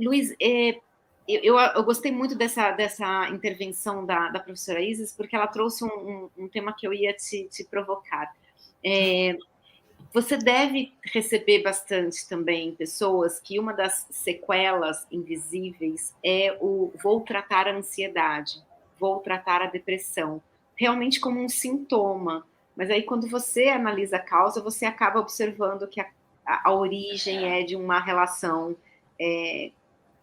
Luiz, eu gostei muito dessa intervenção da professora Isis, porque ela trouxe um tema que eu ia te provocar. Você deve receber bastante também pessoas que uma das sequelas invisíveis é o vou tratar a ansiedade, vou tratar a depressão, realmente como um sintoma. Mas aí quando você analisa a causa, você acaba observando que a origem é de uma relação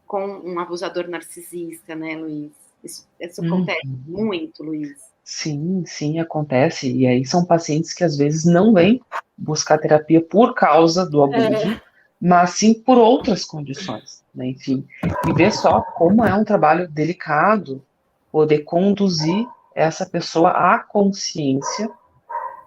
com um abusador narcisista, né, Luiz? Isso acontece muito, Luiz. Sim, acontece. E aí são pacientes que às vezes não vêm buscar terapia por causa do abuso, mas sim por outras condições, né? Enfim, e ver só como é um trabalho delicado poder conduzir essa pessoa à consciência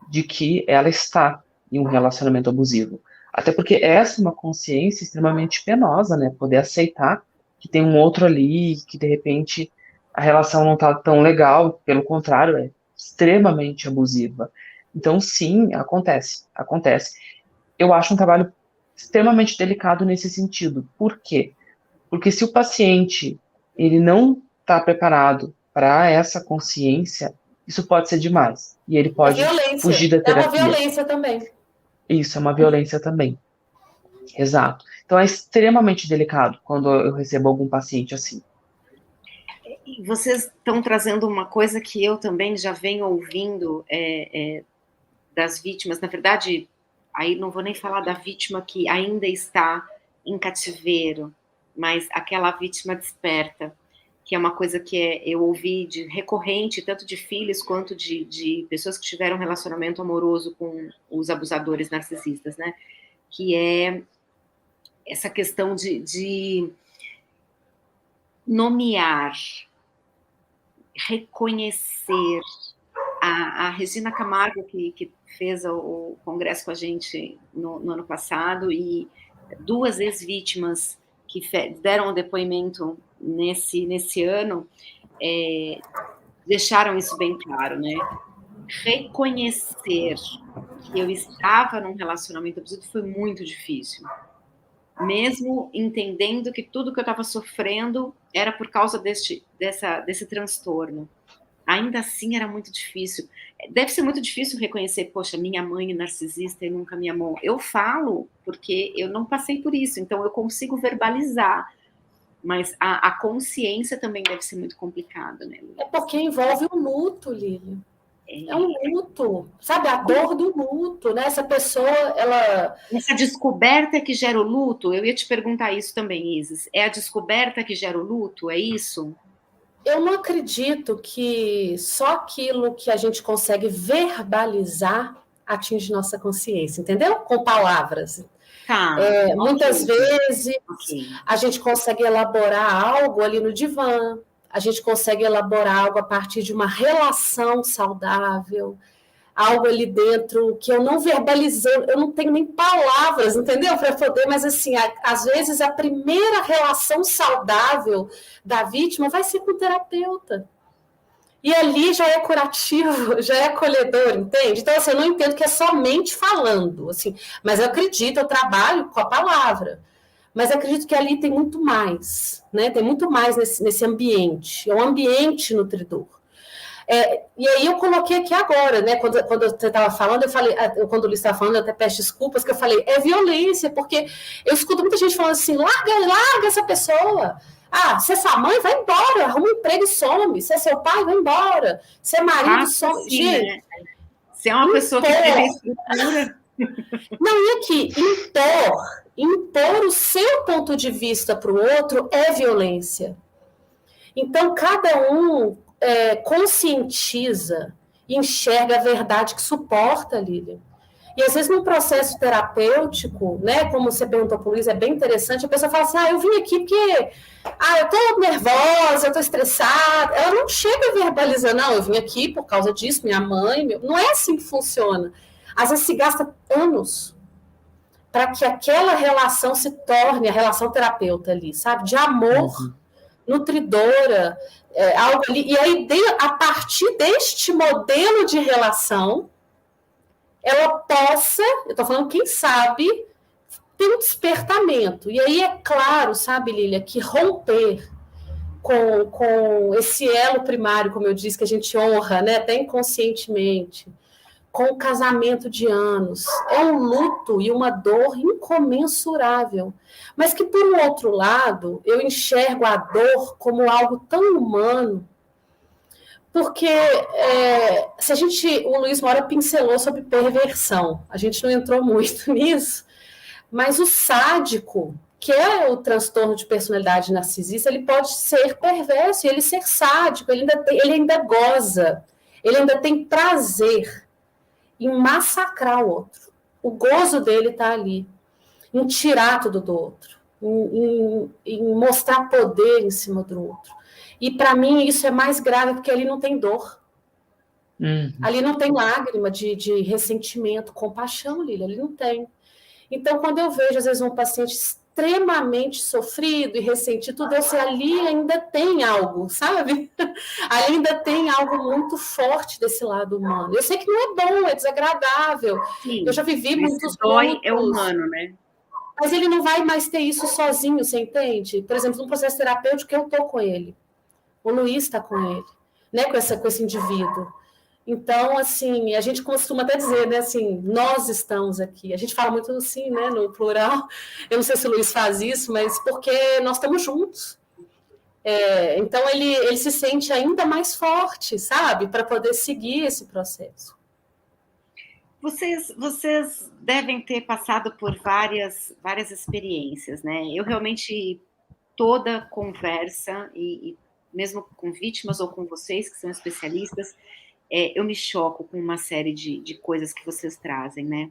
de que ela está em um relacionamento abusivo. Até porque essa é uma consciência extremamente penosa, né? Poder aceitar que tem um outro ali, que de repente a relação não está tão legal, pelo contrário, é extremamente abusiva. Então, sim, acontece. Eu acho um trabalho extremamente delicado nesse sentido. Por quê? Porque se o paciente ele não está preparado para essa consciência, isso pode ser demais. E ele pode fugir da É uma terapia. violência também. Isso, é uma violência também. Exato. Então é extremamente delicado quando eu recebo algum paciente assim. E vocês estão trazendo uma coisa que eu também já venho ouvindo das vítimas. Na verdade, aí não vou nem falar da vítima que ainda está em cativeiro, mas aquela vítima desperta, que é uma coisa que eu ouvi de recorrente, tanto de filhos quanto de pessoas que tiveram relacionamento amoroso com os abusadores narcisistas, né? Que é essa questão de nomear, reconhecer. A Regina Camargo, que fez o congresso com a gente no ano passado, e 2 ex-vítimas que deram o depoimento nesse ano, deixaram isso bem claro, né? Reconhecer que eu estava num relacionamento abusivo foi muito difícil. Mesmo entendendo que tudo que eu estava sofrendo era por causa desse transtorno. Ainda assim era muito difícil. Deve ser muito difícil reconhecer, poxa, minha mãe é narcisista e nunca me amou. Eu falo porque eu não passei por isso, então eu consigo verbalizar. Mas a consciência também deve ser muito complicada, né, Lili? É porque envolve o luto, Lili. É um luto, sabe? A dor do luto, né? Essa pessoa, ela... Essa descoberta que gera o luto, eu ia te perguntar isso também, Isis. É a descoberta que gera o luto, é isso? Eu não acredito que só aquilo que a gente consegue verbalizar atinge nossa consciência, entendeu? Com palavras. Tá. Muitas vezes a gente consegue elaborar algo ali no divã, a gente consegue elaborar algo a partir de uma relação saudável, algo ali dentro que eu não verbalizei, eu não tenho nem palavras, entendeu? Para poder, mas assim, às vezes a primeira relação saudável da vítima vai ser com o terapeuta. E ali já é curativo, já é acolhedor, entende? Então, assim, eu não entendo que é somente falando, assim, mas eu acredito, eu trabalho com a palavra, mas eu acredito que ali tem muito mais, né? Tem muito mais nesse ambiente, é um ambiente nutridor. E aí eu coloquei aqui agora, né? Quando você estava falando, eu falei, quando o Luiz estava falando, eu até peço desculpas, que eu falei, é violência, porque eu escuto muita gente falando assim, larga essa pessoa. Ah, se é sua mãe, vai embora, arruma um emprego e some. Se é seu pai, vai embora. Se é marido, some. Assim, gente, né? Se é uma pessoa que teve estrutura... Não, e aqui, impor o seu ponto de vista para o outro é violência. Então, cada um conscientiza e enxerga a verdade que suporta, Lilian. E às vezes, num processo terapêutico, né, como você perguntou para o Luiz, é bem interessante, a pessoa fala assim, eu vim aqui porque eu estou nervosa, eu estou estressada. Ela não chega a verbalizar, não, eu vim aqui por causa disso, minha mãe... Não é assim que funciona. Às vezes se gasta anos para que aquela relação se torne a relação terapeuta ali, sabe? De amor, nutridora, algo ali. E aí, a partir deste modelo de relação, ela possa, eu estou falando quem sabe, ter um despertamento. E aí é claro, sabe, Lília, que romper com esse elo primário, como eu disse, que a gente honra, né, até inconscientemente, com o casamento de anos, é um luto e uma dor incomensurável. Mas que, por um outro lado, eu enxergo a dor como algo tão humano, porque o Luiz Moura pincelou sobre perversão, a gente não entrou muito nisso, mas o sádico, que é o transtorno de personalidade narcisista, ele pode ser perverso e ele ser sádico, ele ainda goza, ele ainda tem prazer em massacrar o outro. O gozo dele está ali, em tirar tudo do outro, em mostrar poder em cima do outro. E, para mim, isso é mais grave, porque ali não tem dor. Ali não tem lágrima de ressentimento, compaixão, Lília, ali não tem. Então, quando eu vejo, às vezes, um paciente extremamente sofrido e ressentido, tudo isso, ali ainda tem algo, sabe? Ali ainda tem algo muito forte desse lado humano. Eu sei que não é bom, é desagradável. Sim, eu já vivi muitos dói, é humano, né? Mas ele não vai mais ter isso sozinho, você entende? Por exemplo, num processo terapêutico, eu estou com ele. O Luiz está com ele, né? Com esse indivíduo. Então, assim, a gente costuma até dizer, né, assim, nós estamos aqui. A gente fala muito assim, né, no plural. Eu não sei se o Luiz faz isso, mas porque nós estamos juntos. Então, ele se sente ainda mais forte, sabe? Para poder seguir esse processo. Vocês devem ter passado por várias experiências, né? Eu realmente, toda conversa, e mesmo com vítimas ou com vocês, que são especialistas, eu me choco com uma série de coisas que vocês trazem, né?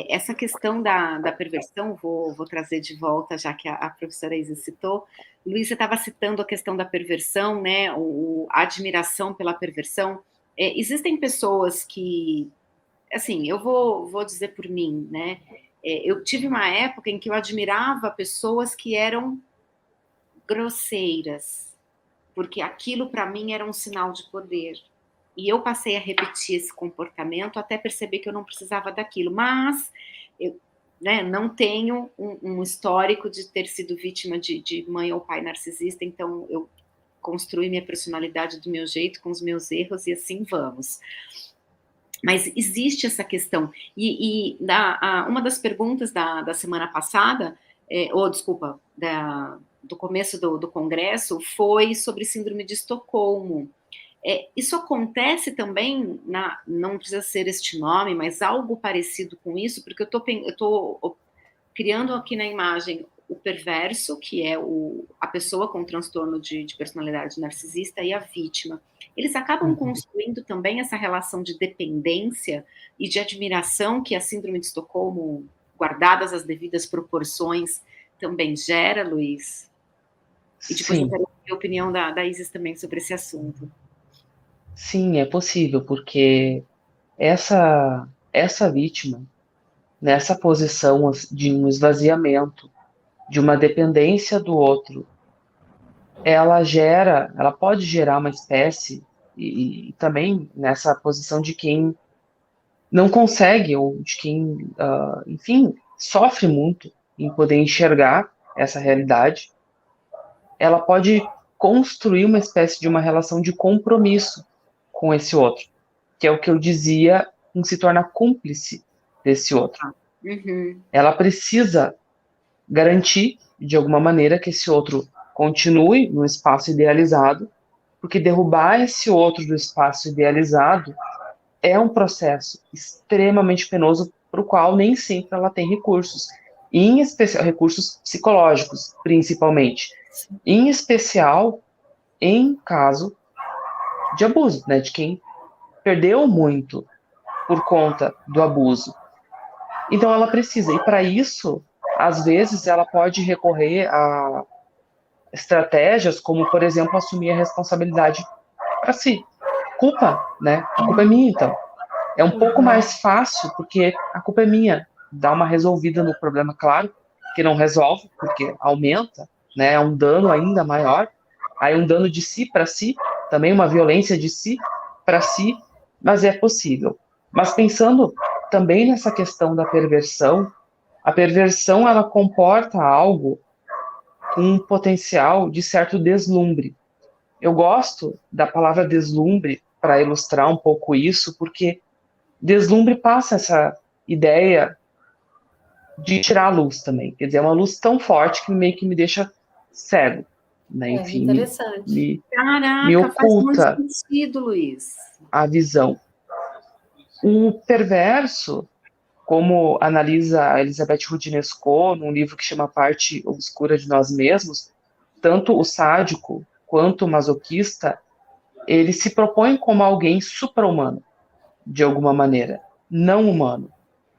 Essa questão da perversão, vou trazer de volta, já que a professora Isa citou. Luiz, você estava citando a questão da perversão, né? A admiração pela perversão. Existem pessoas que, assim, eu vou dizer por mim, né? Eu tive uma época em que eu admirava pessoas que eram grosseiras, porque aquilo para mim era um sinal de poder. E eu passei a repetir esse comportamento até perceber que eu não precisava daquilo. Mas eu, né, não tenho um histórico de ter sido vítima de mãe ou pai narcisista, então eu construí minha personalidade do meu jeito, com os meus erros, e assim vamos. Mas existe essa questão. Uma das perguntas da semana passada, desculpa, do começo do congresso, foi sobre síndrome de Estocolmo. Isso acontece também, não precisa ser este nome, mas algo parecido com isso, porque eu estou criando aqui na imagem o perverso, que é a pessoa com transtorno de personalidade narcisista, e a vítima. Eles acabam construindo também essa relação de dependência e de admiração que a síndrome de Estocolmo, guardadas as devidas proporções, também gera, Luiz? E depois eu quero ouvir a opinião da Isis também sobre esse assunto. Sim, é possível, porque essa vítima, nessa posição de um esvaziamento, de uma dependência do outro, ela pode gerar uma espécie, e também nessa posição de quem não consegue, ou de quem, enfim, sofre muito em poder enxergar essa realidade, ela pode construir uma espécie de uma relação de compromisso com esse outro, que é o que eu dizia, em se tornar cúmplice desse outro. Ela precisa garantir, de alguma maneira, que esse outro continue no espaço idealizado, porque derrubar esse outro do espaço idealizado é um processo extremamente penoso, para o qual nem sempre ela tem recursos, em especial recursos psicológicos, principalmente, em especial em caso de abuso, né, de quem perdeu muito por conta do abuso. Então ela precisa, e para isso, às vezes, ela pode recorrer a estratégias como, por exemplo, assumir a responsabilidade para si. Culpa, né? A culpa é minha, então. É um pouco mais fácil, porque a culpa é minha. Dá uma resolvida no problema, claro, que não resolve, porque aumenta, né? É um dano ainda maior. Aí um dano de si para si, também uma violência de si para si, mas é possível. Mas pensando também nessa questão da perversão, a perversão, ela comporta algo com um potencial de certo deslumbre. Eu gosto da palavra deslumbre para ilustrar um pouco isso, porque deslumbre passa essa ideia de tirar a luz também. Quer dizer, é uma luz tão forte que meio que me deixa cego, né? Enfim, interessante. Caraca, me oculta faz muito sentido, Luiz. A visão. O perverso, como analisa a Elisabeth Roudinesco num livro que chama Parte Obscura de Nós Mesmos, tanto o sádico quanto o masoquista, ele se propõe como alguém supra-humano, de alguma maneira, não humano,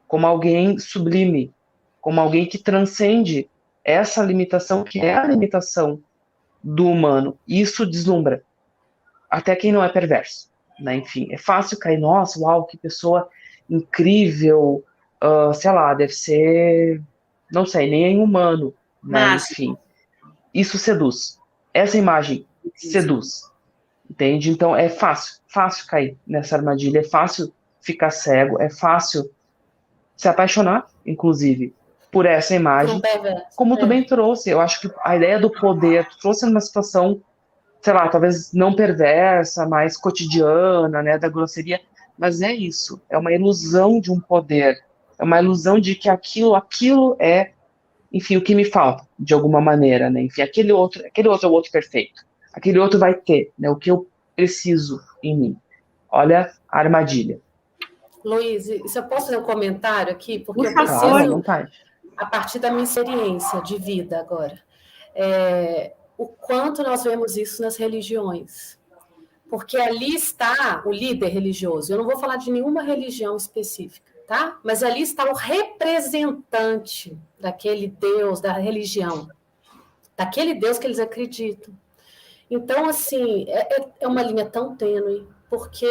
como alguém sublime, como alguém que transcende essa limitação, que é a limitação do humano. Isso deslumbra até quem não é perverso, né? Enfim, é fácil cair, nossa, uau, que pessoa incrível, sei lá, deve ser, não sei, nem humano, né? Enfim, isso seduz. Essa imagem seduz, entende? Então é fácil cair nessa armadilha, é fácil ficar cego, é fácil se apaixonar, inclusive, por essa imagem, como tu bem trouxe. Eu acho que a ideia do poder, tu trouxe numa situação, sei lá, talvez não perversa, mais cotidiana, né, da grosseria, mas é isso, é uma ilusão de um poder, é uma ilusão de que aquilo é, enfim, o que me falta, de alguma maneira, né, enfim, aquele outro é o outro perfeito, aquele outro vai ter, né, o que eu preciso em mim. Olha a armadilha. Luiz, se eu posso fazer um comentário aqui, porque eu Claro, à preciso, vontade. a partir da minha experiência de vida agora, o quanto nós vemos isso nas religiões. Porque ali está o líder religioso. Eu não vou falar de nenhuma religião específica, tá? Mas ali está o representante daquele Deus, da religião, daquele Deus que eles acreditam. Então, assim, é uma linha tão tênue, porque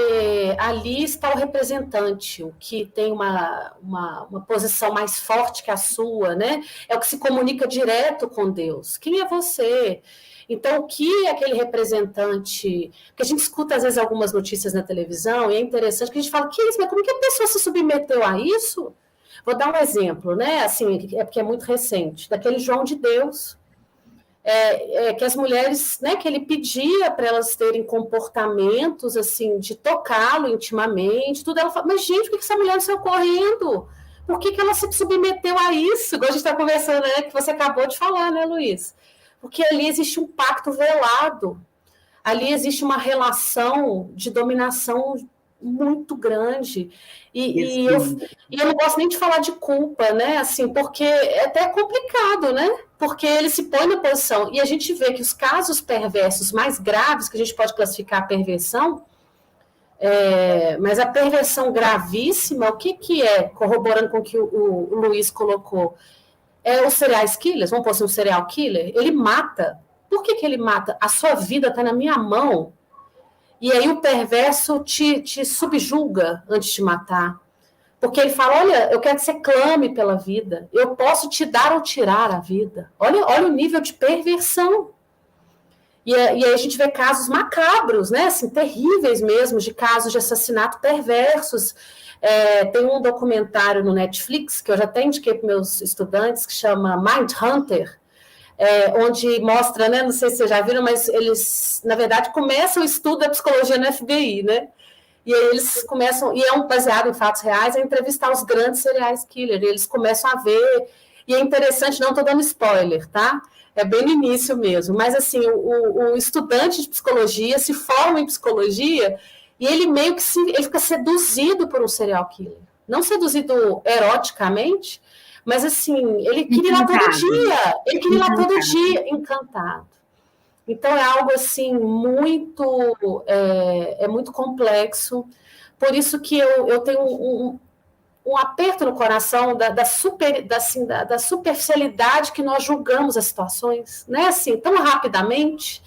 ali está o representante, o que tem uma posição mais forte que a sua, né? É o que se comunica direto com Deus. Quem é você? Então, o que aquele representante... Porque a gente escuta, às vezes, algumas notícias na televisão, e é interessante que a gente fala, que isso? Mas como que a pessoa se submeteu a isso? Vou dar um exemplo, né? Assim, porque é muito recente, daquele João de Deus, que as mulheres, né, que ele pedia para elas terem comportamentos assim de tocá-lo intimamente, tudo. Ela fala, mas gente, por que essa mulher saiu correndo? Por que ela se submeteu a isso? Igual a gente está conversando, né, que você acabou de falar, né, Luiz? Porque ali existe um pacto velado, ali existe uma relação de dominação muito grande. E eu não gosto nem de falar de culpa, né? Assim, porque é até complicado, né? Porque ele se põe na posição. E a gente vê que os casos perversos mais graves, que a gente pode classificar a perversão, mas a perversão gravíssima, o que é? Corroborando com o que o Luiz colocou, os serial killers, vamos pôr assim, um serial killer, ele mata. Por que ele mata? A sua vida está na minha mão. E aí o perverso te subjuga antes de matar. Porque ele fala, olha, eu quero que você clame pela vida. Eu posso te dar ou tirar a vida. Olha o nível de perversão. E aí a gente vê casos macabros, né? Assim, terríveis mesmo, de casos de assassinato perversos. Tem um documentário no Netflix, que eu já até indiquei para meus estudantes, que chama Mindhunter, onde mostra, né, não sei se vocês já viram, mas eles, na verdade, começam o estudo da psicologia no FBI, né? E aí eles começam, e baseado em fatos reais, a entrevistar os grandes serial killers, e eles começam a ver, e é interessante, não estou dando spoiler, tá? É bem no início mesmo, mas assim, o estudante de psicologia se forma em psicologia, e ele meio que ele fica seduzido por um serial killer. Não seduzido eroticamente, mas assim, ele queria ir lá todo dia, encantado. Então é algo assim muito muito complexo. Por isso que eu tenho um aperto no coração da superficialidade que nós julgamos as situações, né? Assim, tão rapidamente,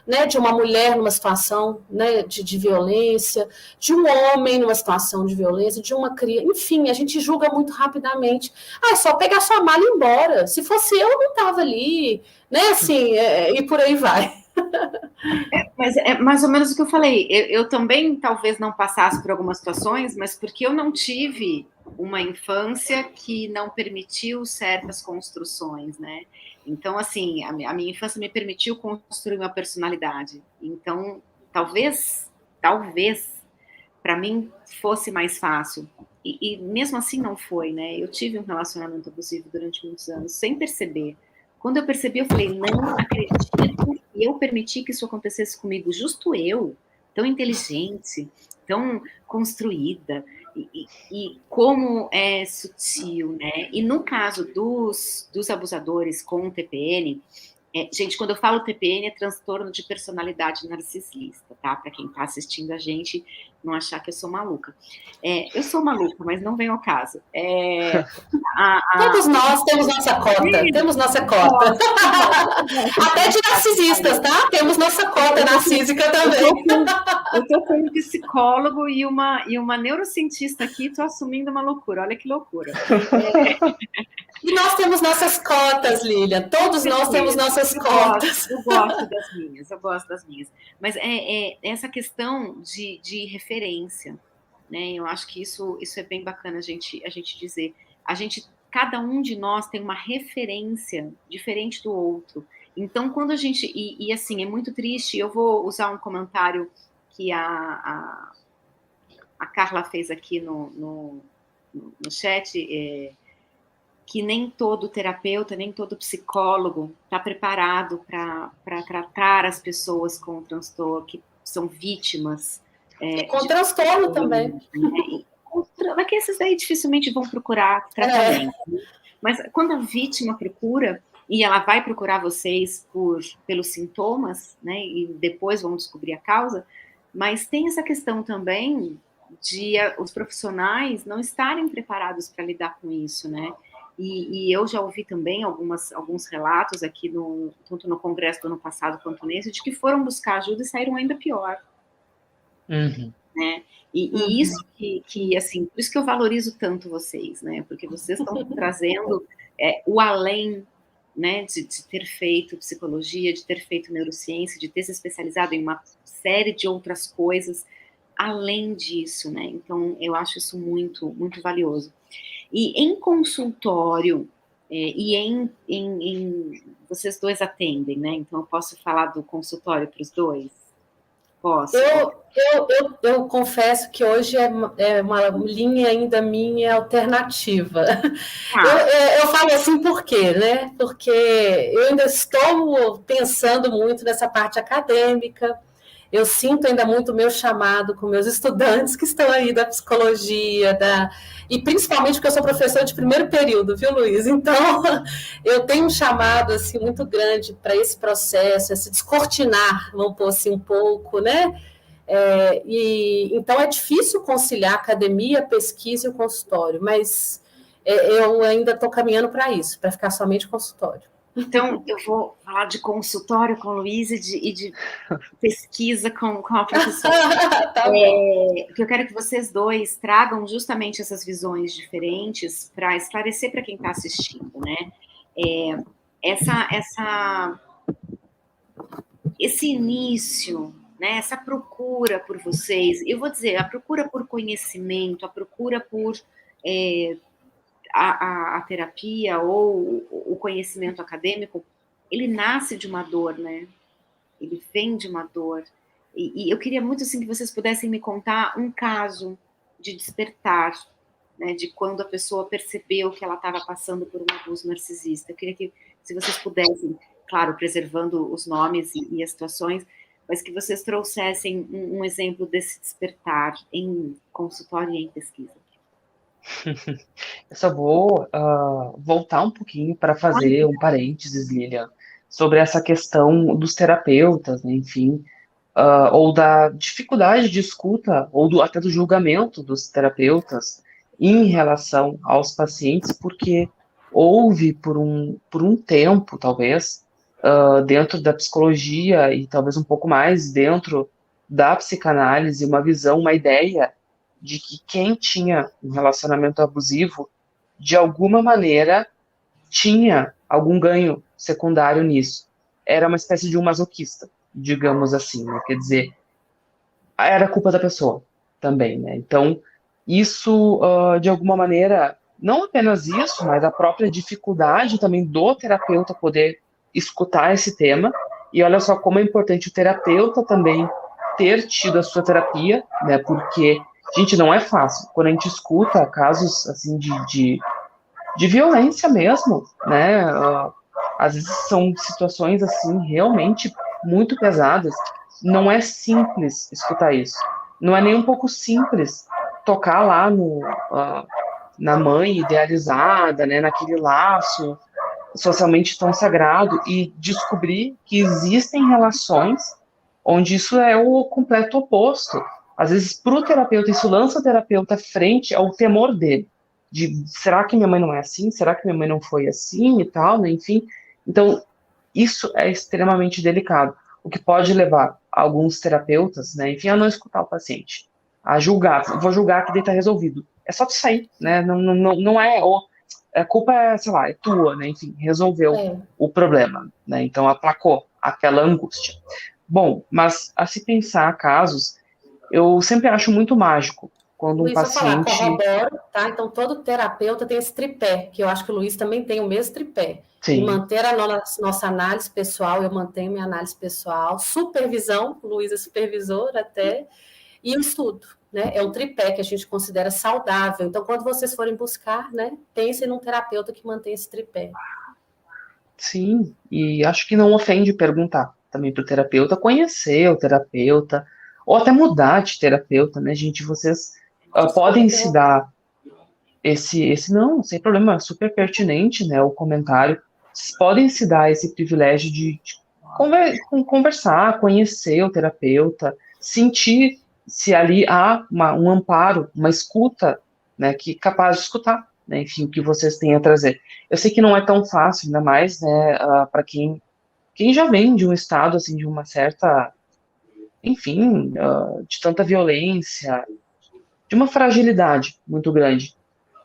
né? De uma mulher numa situação, né? de violência, de um homem numa situação de violência, de uma criança, enfim, a gente julga muito rapidamente. É só pegar sua mala e ir embora. Se fosse eu não estava ali, né? Assim, e por aí vai. Mas é mais ou menos o que eu falei. Eu também talvez não passasse por algumas situações, mas porque eu não tive uma infância que não permitiu certas construções, né? Então, assim, a minha infância me permitiu construir uma personalidade. Então, talvez, para mim fosse mais fácil. E mesmo assim não foi, né? Eu tive um relacionamento abusivo durante muitos anos, sem perceber. Quando eu percebi, eu falei, não acredito, e eu permiti que isso acontecesse comigo, justo eu, tão inteligente, tão construída, e como é sutil, né? E no caso dos abusadores com TPN, gente, quando eu falo TPN, é transtorno de personalidade narcisista, tá? Para quem está assistindo a gente não achar que eu sou maluca. Eu sou maluca, mas não vem ao caso. Todos nós temos nossa cota, Até de narcisistas, tá? Temos nossa cota narcísica também. Eu estou com um psicólogo e uma neurocientista aqui, estou assumindo uma loucura, olha que loucura. E nós temos nossas cotas, Lilian. Todos nós temos nossas cotas. Eu gosto das minhas. Mas essa questão de referência, né? Eu acho que isso é bem bacana a gente dizer. cada um de nós tem uma referência diferente do outro. Então, quando a gente... E assim, é muito triste, eu vou usar um comentário que a Carla fez aqui no chat, que nem todo terapeuta, nem todo psicólogo está preparado para tratar as pessoas com transtorno, que são vítimas. Com transtorno também. Mas que esses aí dificilmente vão procurar tratamento. Mas quando a vítima procura, e ela vai procurar vocês pelos sintomas, né, e depois vão descobrir a causa, mas tem essa questão também de os profissionais não estarem preparados para lidar com isso, né? E eu já ouvi também alguns relatos aqui, tanto no congresso do ano passado quanto nesse, de que foram buscar ajuda e saíram ainda pior. Uhum. Né? E isso que, assim, por isso que eu valorizo tanto vocês, né? Porque vocês estão trazendo o além, né, de ter feito psicologia, de ter feito neurociência, de ter se especializado em uma série de outras coisas, além disso, né? Então, eu acho isso muito, muito valioso. E em consultório, vocês dois atendem, né? Então, eu posso falar do consultório para os dois? Posso? Eu confesso que hoje é uma linha ainda minha alternativa. Eu falo assim por quê, né? Porque eu ainda estou pensando muito nessa parte acadêmica. Eu sinto ainda muito o meu chamado com meus estudantes que estão aí da psicologia, e principalmente porque eu sou professora de primeiro período, viu, Luiz? Então, eu tenho um chamado assim, muito grande para esse processo, esse descortinar, vamos pôr assim um pouco, né? Então, é difícil conciliar academia, pesquisa e o consultório, mas eu ainda estou caminhando para isso, para ficar somente consultório. Então, eu vou falar de consultório com o Luiz e de pesquisa com a professora. Tá bom. Porque eu quero que vocês dois tragam justamente essas visões diferentes para esclarecer para quem está assistindo, né? Esse início, né, essa procura por vocês, eu vou dizer, a procura por conhecimento, a procura por... A terapia ou o conhecimento acadêmico, ele nasce de uma dor, né? Ele vem de uma dor. E eu queria muito assim, que vocês pudessem me contar um caso de despertar, né? De quando a pessoa percebeu que ela estava passando por um abuso narcisista. Eu queria que, se vocês pudessem, claro, preservando os nomes e as situações, mas que vocês trouxessem um exemplo desse despertar em consultório e em pesquisa. Eu só vou voltar um pouquinho para fazer um parênteses, Lilian, sobre essa questão dos terapeutas, né, enfim, ou da dificuldade de escuta, ou até do julgamento dos terapeutas em relação aos pacientes, porque houve por um tempo, talvez, dentro da psicologia e talvez um pouco mais dentro da psicanálise, uma visão, uma ideia de que quem tinha um relacionamento abusivo, de alguma maneira, tinha algum ganho secundário nisso. Era uma espécie de um masoquista, digamos assim, né? Quer dizer, era culpa da pessoa também, né? Então, isso, de alguma maneira, não apenas isso, mas a própria dificuldade também do terapeuta poder escutar esse tema, e olha só como é importante o terapeuta também ter tido a sua terapia, né? Porque gente, não é fácil. Quando a gente escuta casos assim de violência mesmo, né? Às vezes são situações assim realmente muito pesadas. Não é simples escutar isso. Não é nem um pouco simples tocar lá na mãe idealizada, né? Naquele laço socialmente tão sagrado e descobrir que existem relações onde isso é o completo oposto. Às vezes, para o terapeuta, isso lança o terapeuta frente ao temor dele, de será que minha mãe não é assim? Será que minha mãe não foi assim e tal, né? Enfim. Então, isso é extremamente delicado, o que pode levar alguns terapeutas, né, enfim, a não escutar o paciente, a julgar, vou julgar que daí está resolvido. É só tu sair, né? Não é, a culpa é, sei lá, é tua, né? Enfim, resolveu o problema, né? Então, aplacou aquela angústia. Bom, mas a se pensar casos, eu sempre acho muito mágico quando um Luiz, vou falar, paciente... corroboro, tá? Então, todo terapeuta tem esse tripé, que eu acho que o Luiz também tem o mesmo tripé. E Sim, manter a nossa análise pessoal, eu mantenho minha análise pessoal, supervisão, o Luiz é supervisor até, e o estudo, né? É um tripé que a gente considera saudável. Então, quando vocês forem buscar, né, pensem num terapeuta que mantém esse tripé. sim. E acho que não ofende perguntar também para o terapeuta, conhecer o terapeuta, ou até mudar de terapeuta, né, gente? Vocês Desculpa podem se interromper. dar não, sem problema, é super pertinente, né, o comentário. Vocês podem se dar esse privilégio de conversar, conhecer o terapeuta, sentir se ali há um amparo, uma escuta, né, que é capaz de escutar, né, enfim, o que vocês têm a trazer. Eu sei que não é tão fácil, ainda mais, né, para quem já vem de um estado, assim, de uma certa, enfim, de tanta violência, de uma fragilidade muito grande,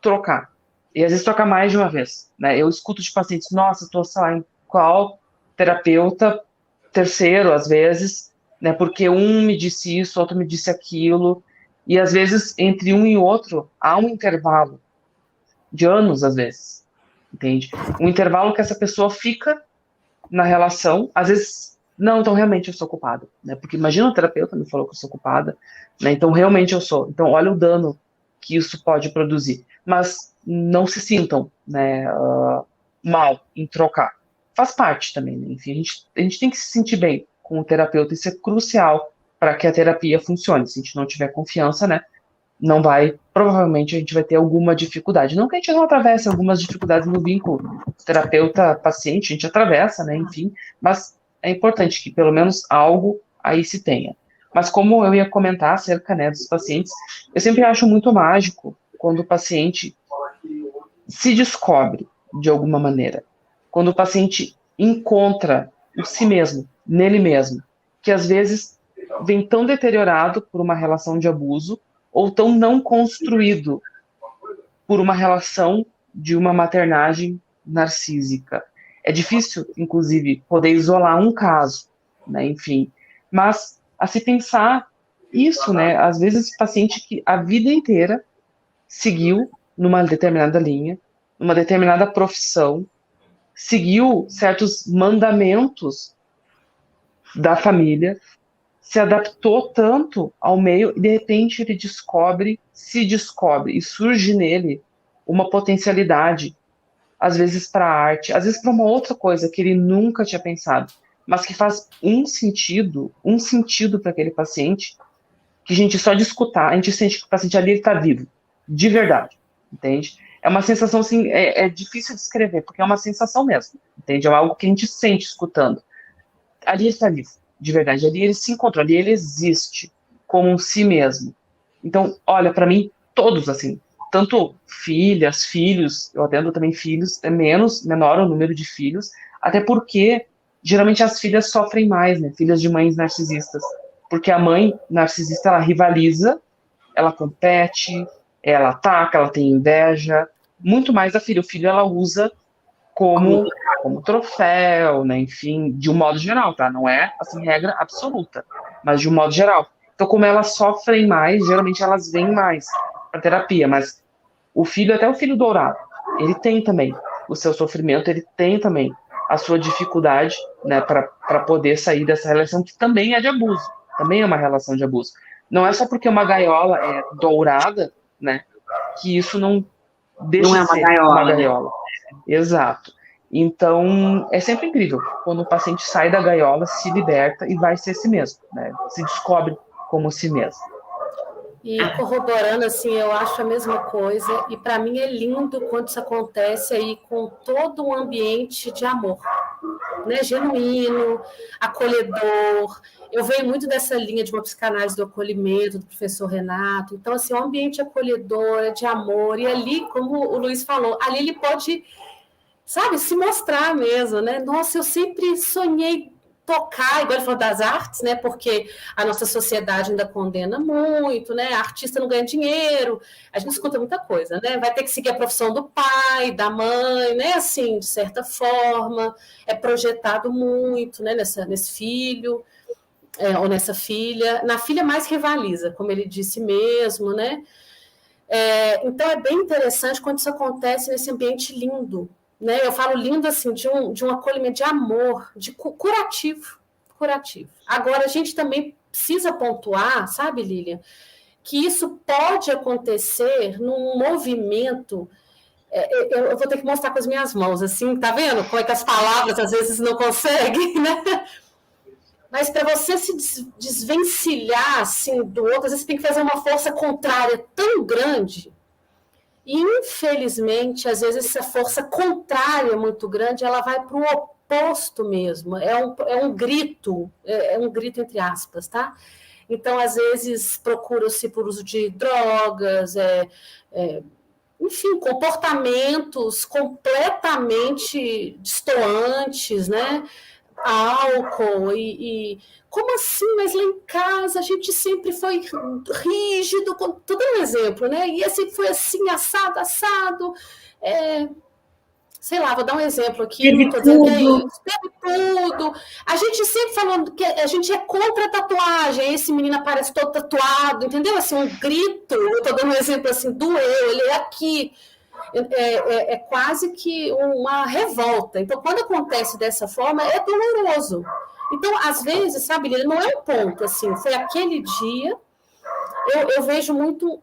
trocar. E às vezes trocar mais de uma vez, né? Eu escuto de pacientes, nossa, estou, sei lá, em qual terapeuta, terceiro, às vezes, né? Porque um me disse isso, outro me disse aquilo, e às vezes entre um e outro há um intervalo de anos, às vezes, entende? Um intervalo que essa pessoa fica na relação, às vezes, não, então realmente eu sou culpada, né? Porque imagina o terapeuta me falou que eu sou culpada, né? Então realmente eu sou. Então olha o dano que isso pode produzir. Mas não se sintam, né, mal em trocar. Faz parte também, né? Enfim, a gente tem que se sentir bem com o terapeuta, isso é crucial para que a terapia funcione. Se a gente não tiver confiança, né, não vai, provavelmente a gente vai ter alguma dificuldade. Não que a gente não atravesse algumas dificuldades no vínculo terapeuta-paciente, a gente atravessa, né, enfim, mas é importante que pelo menos algo aí se tenha. Mas como eu ia comentar acerca, né, dos pacientes, eu sempre acho muito mágico quando o paciente se descobre de alguma maneira, quando o paciente encontra o si mesmo, nele mesmo, que às vezes vem tão deteriorado por uma relação de abuso ou tão não construído por uma relação de uma maternagem narcísica. É difícil, inclusive, poder isolar um caso, né, enfim, mas a se pensar isso, né, às vezes paciente que a vida inteira seguiu numa determinada linha, numa determinada profissão, seguiu certos mandamentos da família, se adaptou tanto ao meio e de repente ele se descobre e surge nele uma potencialidade, às vezes para a arte, às vezes para uma outra coisa que ele nunca tinha pensado, mas que faz um sentido para aquele paciente, que a gente só de escutar, a gente sente que o paciente ali está vivo, de verdade, entende? É uma sensação assim, é difícil de descrever, porque é uma sensação mesmo, entende? É algo que a gente sente escutando. Ali ele está vivo, de verdade. Ali ele se encontrou, ali ele existe como um si mesmo. Então, olha, para mim, todos, assim, tanto filhas, filhos, eu atendo também filhos, é menor o número de filhos, até porque geralmente as filhas sofrem mais, né? Filhas de mães narcisistas. Porque a mãe narcisista, ela rivaliza, ela compete, ela ataca, ela tem inveja, muito mais a filha. O filho ela usa como troféu, né? Enfim, de um modo geral, tá? Não é, assim, regra absoluta, mas de um modo geral. Então, como elas sofrem mais, geralmente elas vêm mais para terapia, mas o filho, até o filho dourado, ele tem também o seu sofrimento, ele tem também a sua dificuldade, né, para poder sair dessa relação que também é de abuso, também é uma relação de abuso. Não é só porque uma gaiola é dourada, né, que isso não deixa Não é de uma ser gaiola, uma né? gaiola. Exato. Então, é sempre incrível quando o paciente sai da gaiola, se liberta e vai ser si mesmo, né? Se descobre como si mesmo. E corroborando, assim, eu acho a mesma coisa, e para mim é lindo quando isso acontece aí com todo um ambiente de amor, né? Genuíno, acolhedor. Eu venho muito dessa linha de uma psicanálise do acolhimento, do professor Renato. Então, assim, um ambiente acolhedor, é de amor, e ali, como o Luiz falou, ali ele pode, sabe, se mostrar mesmo, né? Nossa, eu sempre sonhei tocar, igual ele falou das artes, né? Porque a nossa sociedade ainda condena muito, né? A artista não ganha dinheiro, a gente escuta muita coisa, né? Vai ter que seguir a profissão do pai, da mãe, né? Assim, de certa forma, é projetado muito, né? Nesse filho. ou nessa filha. Na filha mais rivaliza, como ele disse mesmo, né? Então, é bem interessante quando isso acontece nesse ambiente lindo, né? Eu falo lindo, assim, de um acolhimento, de amor, de curativo. Agora, a gente também precisa pontuar, sabe, Lilian, que isso pode acontecer num movimento. Eu vou ter que mostrar com as minhas mãos, assim, tá vendo? Como é que as palavras às vezes não conseguem, né? Mas para você se desvencilhar assim, do outro, às vezes você tem que fazer uma força contrária tão grande. E, infelizmente, às vezes essa força contrária muito grande, ela vai para o oposto mesmo. É um grito entre aspas, tá? Então, às vezes, procura-se por uso de drogas, enfim, comportamentos completamente destoantes, né? Álcool e como assim? Mas lá em casa a gente sempre foi rígido, tô dando um exemplo, né? E sempre foi assim, assado. Sei lá, vou dar um exemplo aqui, não estou dizendo que é isso, teve tudo. A gente sempre falando que a gente é contra a tatuagem, esse menino aparece todo tatuado, entendeu? Assim, um grito, eu estou dando um exemplo assim, doeu, ele é aqui. É quase que uma revolta. Então, quando acontece dessa forma, é doloroso. Então, às vezes, sabe, não é um ponto, assim, foi aquele dia, eu vejo muito,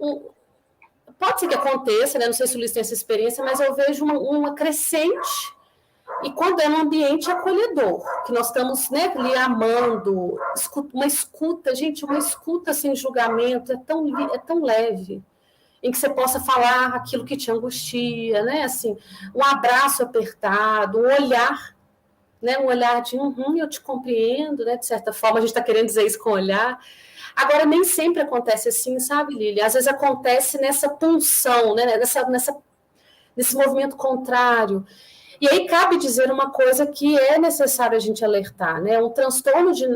pode ser que aconteça, né? Não sei se o Luiz tem essa experiência, mas eu vejo uma crescente, e quando é um ambiente acolhedor, que nós estamos, né, lhe amando, uma escuta, gente, uma escuta sem julgamento, é tão leve, em que você possa falar aquilo que te angustia, né? Assim, um abraço apertado, um olhar, né? Um olhar de eu te compreendo, né? De certa forma, a gente está querendo dizer isso com o olhar. Agora, nem sempre acontece assim, sabe, Lília? Às vezes acontece nessa punção, né? Nesse movimento contrário. E aí cabe dizer uma coisa que é necessário a gente alertar, né? Um transtorno de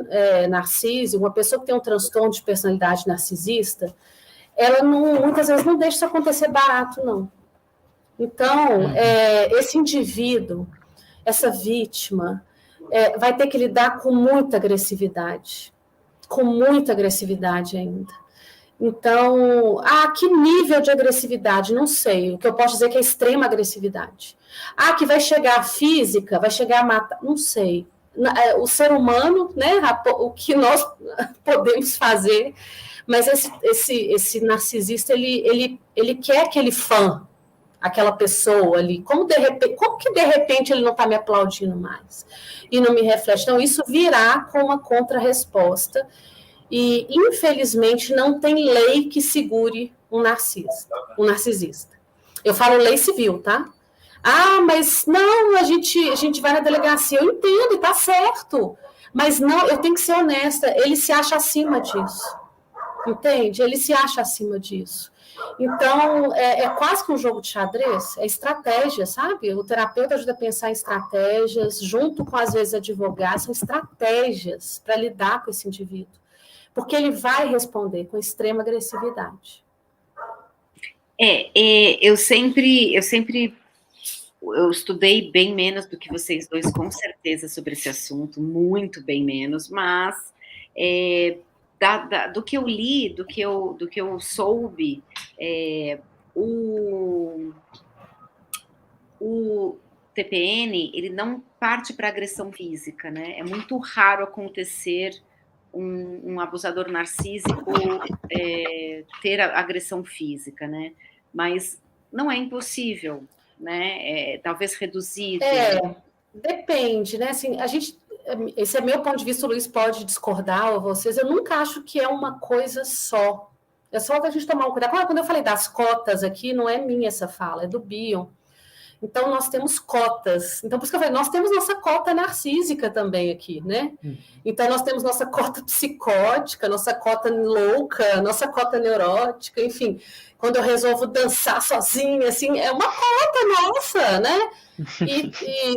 narciso, uma pessoa que tem um transtorno de personalidade narcisista, ela muitas vezes não deixa isso acontecer barato, não. Então, esse indivíduo, essa vítima, vai ter que lidar com muita agressividade ainda. Então, que nível de agressividade? Não sei. O que eu posso dizer é que é extrema agressividade. Que vai chegar a física, vai chegar a matar? Não sei. O ser humano, né, o que nós podemos fazer, mas esse narcisista, ele quer aquele fã, aquela pessoa ali. Como que de repente ele não está me aplaudindo mais? E não me reflete. Então, isso virá com uma contra-resposta. E, infelizmente, não tem lei que segure um narcisista. Eu falo lei civil, tá? Mas não, a gente vai na delegacia. Eu entendo, e tá certo. Mas não, eu tenho que ser honesta, ele se acha acima disso. Entende? Ele se acha acima disso. Então, é quase que um jogo de xadrez, é estratégia, sabe? O terapeuta ajuda a pensar em estratégias, junto com, às vezes, advogados, são estratégias para lidar com esse indivíduo. Porque ele vai responder com extrema agressividade. Eu estudei bem menos do que vocês dois, com certeza, sobre esse assunto, muito bem menos, mas do que eu li, do que eu soube, o TPN, ele não parte para agressão física, né? É muito raro acontecer um abusador narcísico ter agressão física, né? Mas não é impossível, né? Talvez reduzido. Depende, né? Assim, esse é meu ponto de vista, o Luiz pode discordar, ou vocês, eu nunca acho que é uma coisa só. É só a gente tomar um cuidado. Quando eu falei das cotas aqui, não é minha essa fala, é do Bion. Então, nós temos cotas. Então, por isso que eu falei, nós temos nossa cota narcísica também aqui, né? Então, nós temos nossa cota psicótica, nossa cota louca, nossa cota neurótica, enfim. Quando eu resolvo dançar sozinha, assim, é uma cota nossa, né?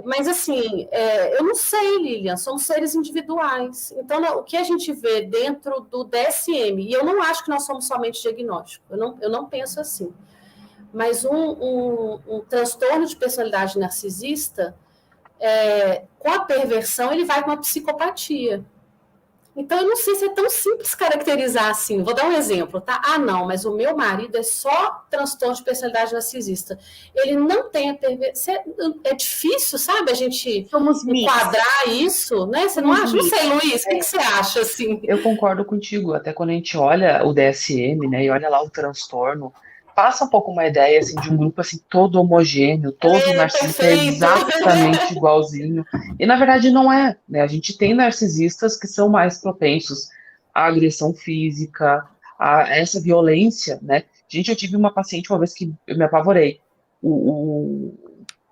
Mas, assim, eu não sei, Lilian, somos seres individuais. Então, o que a gente vê dentro do DSM, e eu não acho que nós somos somente diagnóstico, eu não penso assim. Mas um transtorno de personalidade narcisista, com a perversão, ele vai com uma psicopatia. Então, eu não sei se é tão simples caracterizar assim. Vou dar um exemplo, tá? Ah, não, mas o meu marido é só transtorno de personalidade narcisista. Ele não tem a perversidade. É difícil, sabe, a gente Somos mix. enquadrar isso, né? Você não Somos acha? Não mix. sei, Luiz, o que você acha, assim? Eu concordo contigo, até quando a gente olha o DSM, né, e olha lá o transtorno, passa um pouco uma ideia, assim, de um grupo, assim, todo homogêneo, todo narcisista é Perfeito! exatamente igualzinho, e na verdade não é, né, a gente tem narcisistas que são mais propensos à agressão física, a essa violência, né. Gente, eu tive uma paciente uma vez que eu me apavorei, o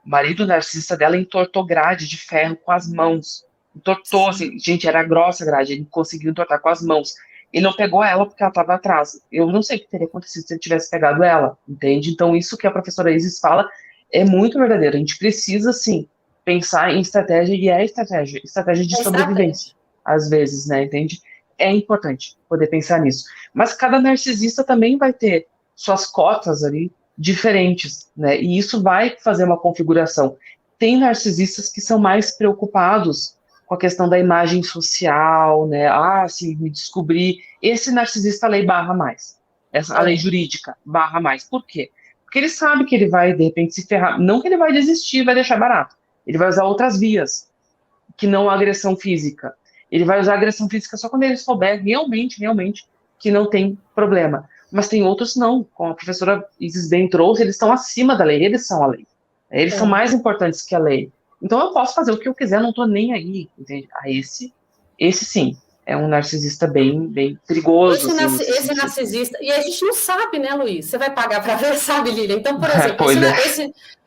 marido narcisista dela entortou grade de ferro com as mãos, entortou, assim, gente, era grossa a grade, ele conseguiu entortar com as mãos. Ele não pegou ela porque ela estava atrás. Eu não sei o que teria acontecido se ele tivesse pegado ela, entende? Então, isso que a professora Isis fala é muito verdadeiro. A gente precisa, sim, pensar em estratégia, e é estratégia de sobrevivência, às vezes, né, entende? É importante poder pensar nisso. Mas cada narcisista também vai ter suas cotas ali diferentes, né? E isso vai fazer uma configuração. Tem narcisistas que são mais preocupados com a questão da imagem social, né? Ah, se me descobrir. Esse narcisista, a lei barra mais. A lei jurídica barra mais. Por quê? Porque ele sabe que ele vai, de repente, se ferrar. Não que ele vai desistir, vai deixar barato. Ele vai usar outras vias, que não a agressão física. Ele vai usar a agressão física só quando ele souber realmente que não tem problema. Mas tem outros não, como a professora Isis bem trouxe, eles estão acima da lei, eles são a lei. Eles são mais importantes que a lei. Então eu posso fazer o que eu quiser, não tô nem aí, entende? Esse sim, é um narcisista bem perigoso. Esse narcisista, e a gente não sabe, né, Luiz? Você vai pagar para ver, sabe, Lília? Então, por exemplo,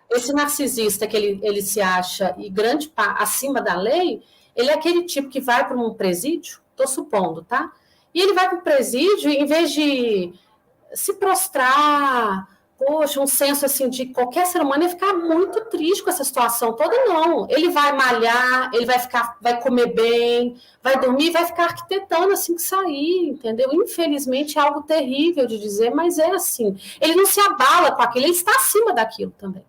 esse narcisista que ele se acha e grande acima da lei, ele é aquele tipo que vai para um presídio, estou supondo, tá? E ele vai para o presídio e, em vez de se prostrar, poxa, um senso assim de qualquer ser humano ia ficar muito triste com essa situação toda, não. Ele vai malhar, ele vai comer bem, vai dormir, vai ficar arquitetando assim que sair, entendeu? Infelizmente é algo terrível de dizer, mas é assim. Ele não se abala com aquilo, ele está acima daquilo também.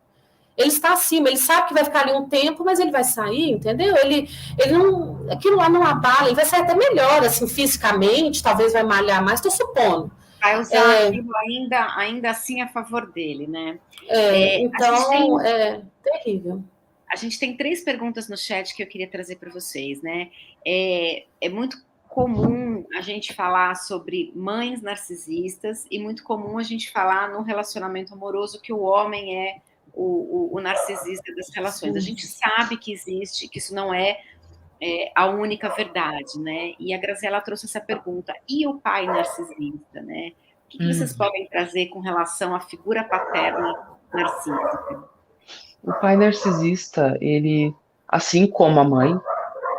Ele está acima, ele sabe que vai ficar ali um tempo, mas ele vai sair, entendeu? Ele não, aquilo lá não abala, ele vai sair até melhor, assim, fisicamente, talvez vai malhar mais, estou supondo. Vai usar aquilo ainda assim a favor dele, né? Então, é terrível. A gente tem 3 perguntas no chat que eu queria trazer para vocês, né? É muito comum a gente falar sobre mães narcisistas e muito comum a gente falar no relacionamento amoroso que o homem é o narcisista das relações. A gente sabe que existe, que isso não é a única verdade, né? E a Graziela trouxe essa pergunta. E o pai narcisista, né? O que vocês podem trazer com relação à figura paterna narcísica? O pai narcisista, ele, assim como a mãe,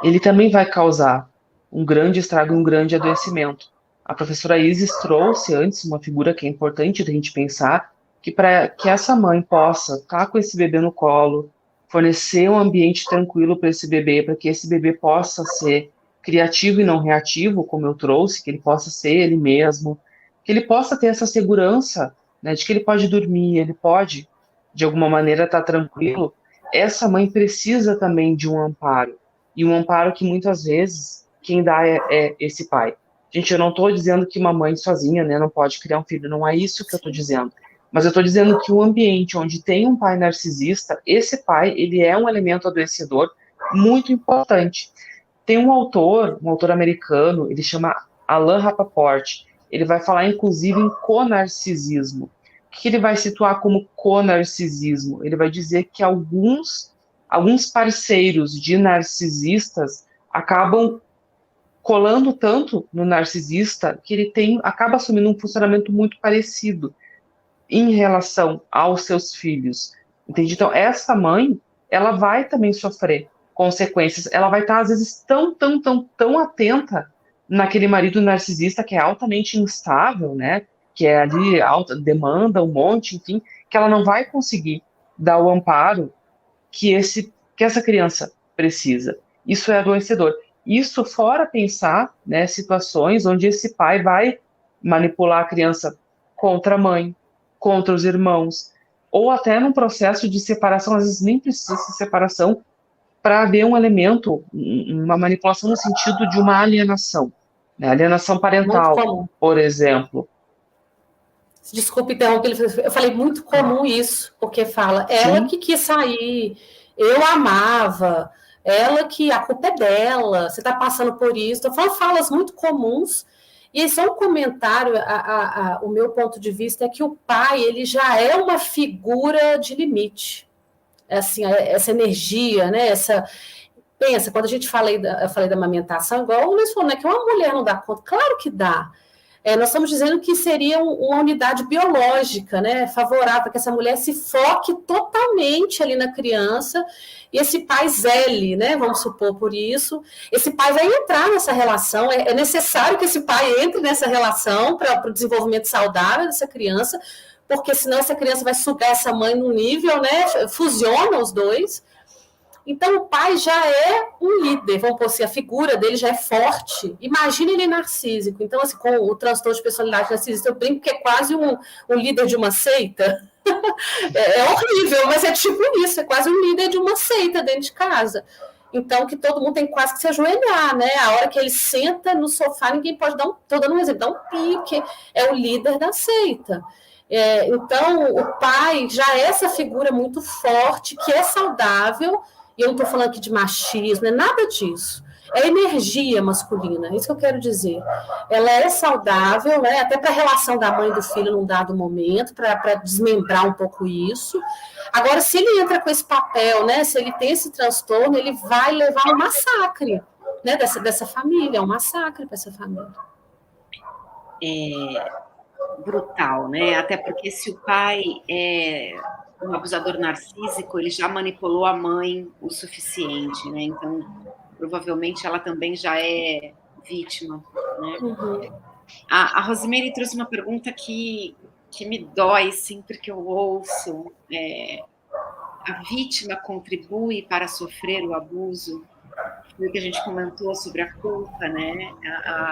ele também vai causar um grande estrago e um grande adoecimento. A professora Isis trouxe antes uma figura que é importante da gente pensar, que para que essa mãe possa estar com esse bebê no colo, fornecer um ambiente tranquilo para esse bebê, para que esse bebê possa ser criativo e não reativo, como eu trouxe, que ele possa ser ele mesmo, que ele possa ter essa segurança, né, de que ele pode dormir, ele pode, de alguma maneira, estar tranquilo. Essa mãe precisa também de um amparo, e um amparo que muitas vezes quem dá é esse pai. Gente, eu não estou dizendo que uma mãe sozinha, né, não pode criar um filho, não é isso que eu estou dizendo. Mas eu estou dizendo que o ambiente onde tem um pai narcisista, esse pai, ele é um elemento adoecedor muito importante. Tem um autor americano, ele chama Alan Rapaport, ele vai falar inclusive em conarcisismo. O que ele vai situar como conarcisismo? Ele vai dizer que alguns parceiros de narcisistas acabam colando tanto no narcisista que ele acaba assumindo um funcionamento muito parecido em relação aos seus filhos, entende? Então, essa mãe, ela vai também sofrer consequências, ela vai estar, às vezes, tão atenta naquele marido narcisista que é altamente instável, né, que é ali, demanda um monte, enfim, que ela não vai conseguir dar o amparo que essa criança precisa. Isso é adoecedor. Isso fora pensar, né, situações onde esse pai vai manipular a criança contra a mãe, contra os irmãos, ou até num processo de separação, às vezes nem precisa de separação, para haver um elemento, uma manipulação no sentido de uma alienação, né? Alienação Muito parental, comum. por exemplo. Desculpe interromper, eu falei muito comum isso, porque fala, ela Sim, que quis sair, eu amava, ela que a culpa é dela, você está passando por isso. Então, foram falas muito comuns. E só um comentário, o meu ponto de vista é que o pai, ele já é uma figura de limite. Assim, essa energia, né? Pensa, quando eu falei da amamentação, igual o Luiz falou, né, que uma mulher não dá conta. Claro que dá. Nós estamos dizendo que seria uma unidade biológica, né, favorável para que essa mulher se foque totalmente ali na criança, e esse pai zele, né, vamos supor por isso, esse pai vai entrar nessa relação, é necessário que esse pai entre nessa relação para o desenvolvimento saudável dessa criança, porque senão essa criança vai sugar essa mãe num nível, né, fusiona os dois. Então, o pai já é um líder, vamos pôr assim, a figura dele já é forte. Imagina ele narcísico. Então, assim, com o transtorno de personalidade narcisista, eu brinco que é quase um líder de uma seita. É horrível, mas é tipo isso, é quase um líder de uma seita dentro de casa. Então, que todo mundo tem quase que se ajoelhar, né? A hora que ele senta no sofá, ninguém pode dar estou dando um exemplo, dar um pique, é o líder da seita. Então, o pai já é essa figura muito forte, que é saudável, e eu não estou falando aqui de machismo, não é nada disso. É energia masculina, é isso que eu quero dizer. Ela é saudável, né, até para a relação da mãe e do filho num dado momento, para desmembrar um pouco isso. Agora, se ele entra com esse papel, né, se ele tem esse transtorno, ele vai levar um massacre, né, dessa família, é um massacre para essa família. Brutal, né? Até porque se o pai é um abusador narcísico, ele já manipulou a mãe o suficiente, né? Então, provavelmente ela também já é vítima, né? Uhum. A Rosemary trouxe uma pergunta que me dói sempre que eu ouço. A vítima contribui para sofrer o abuso? O que a gente comentou sobre a culpa, né?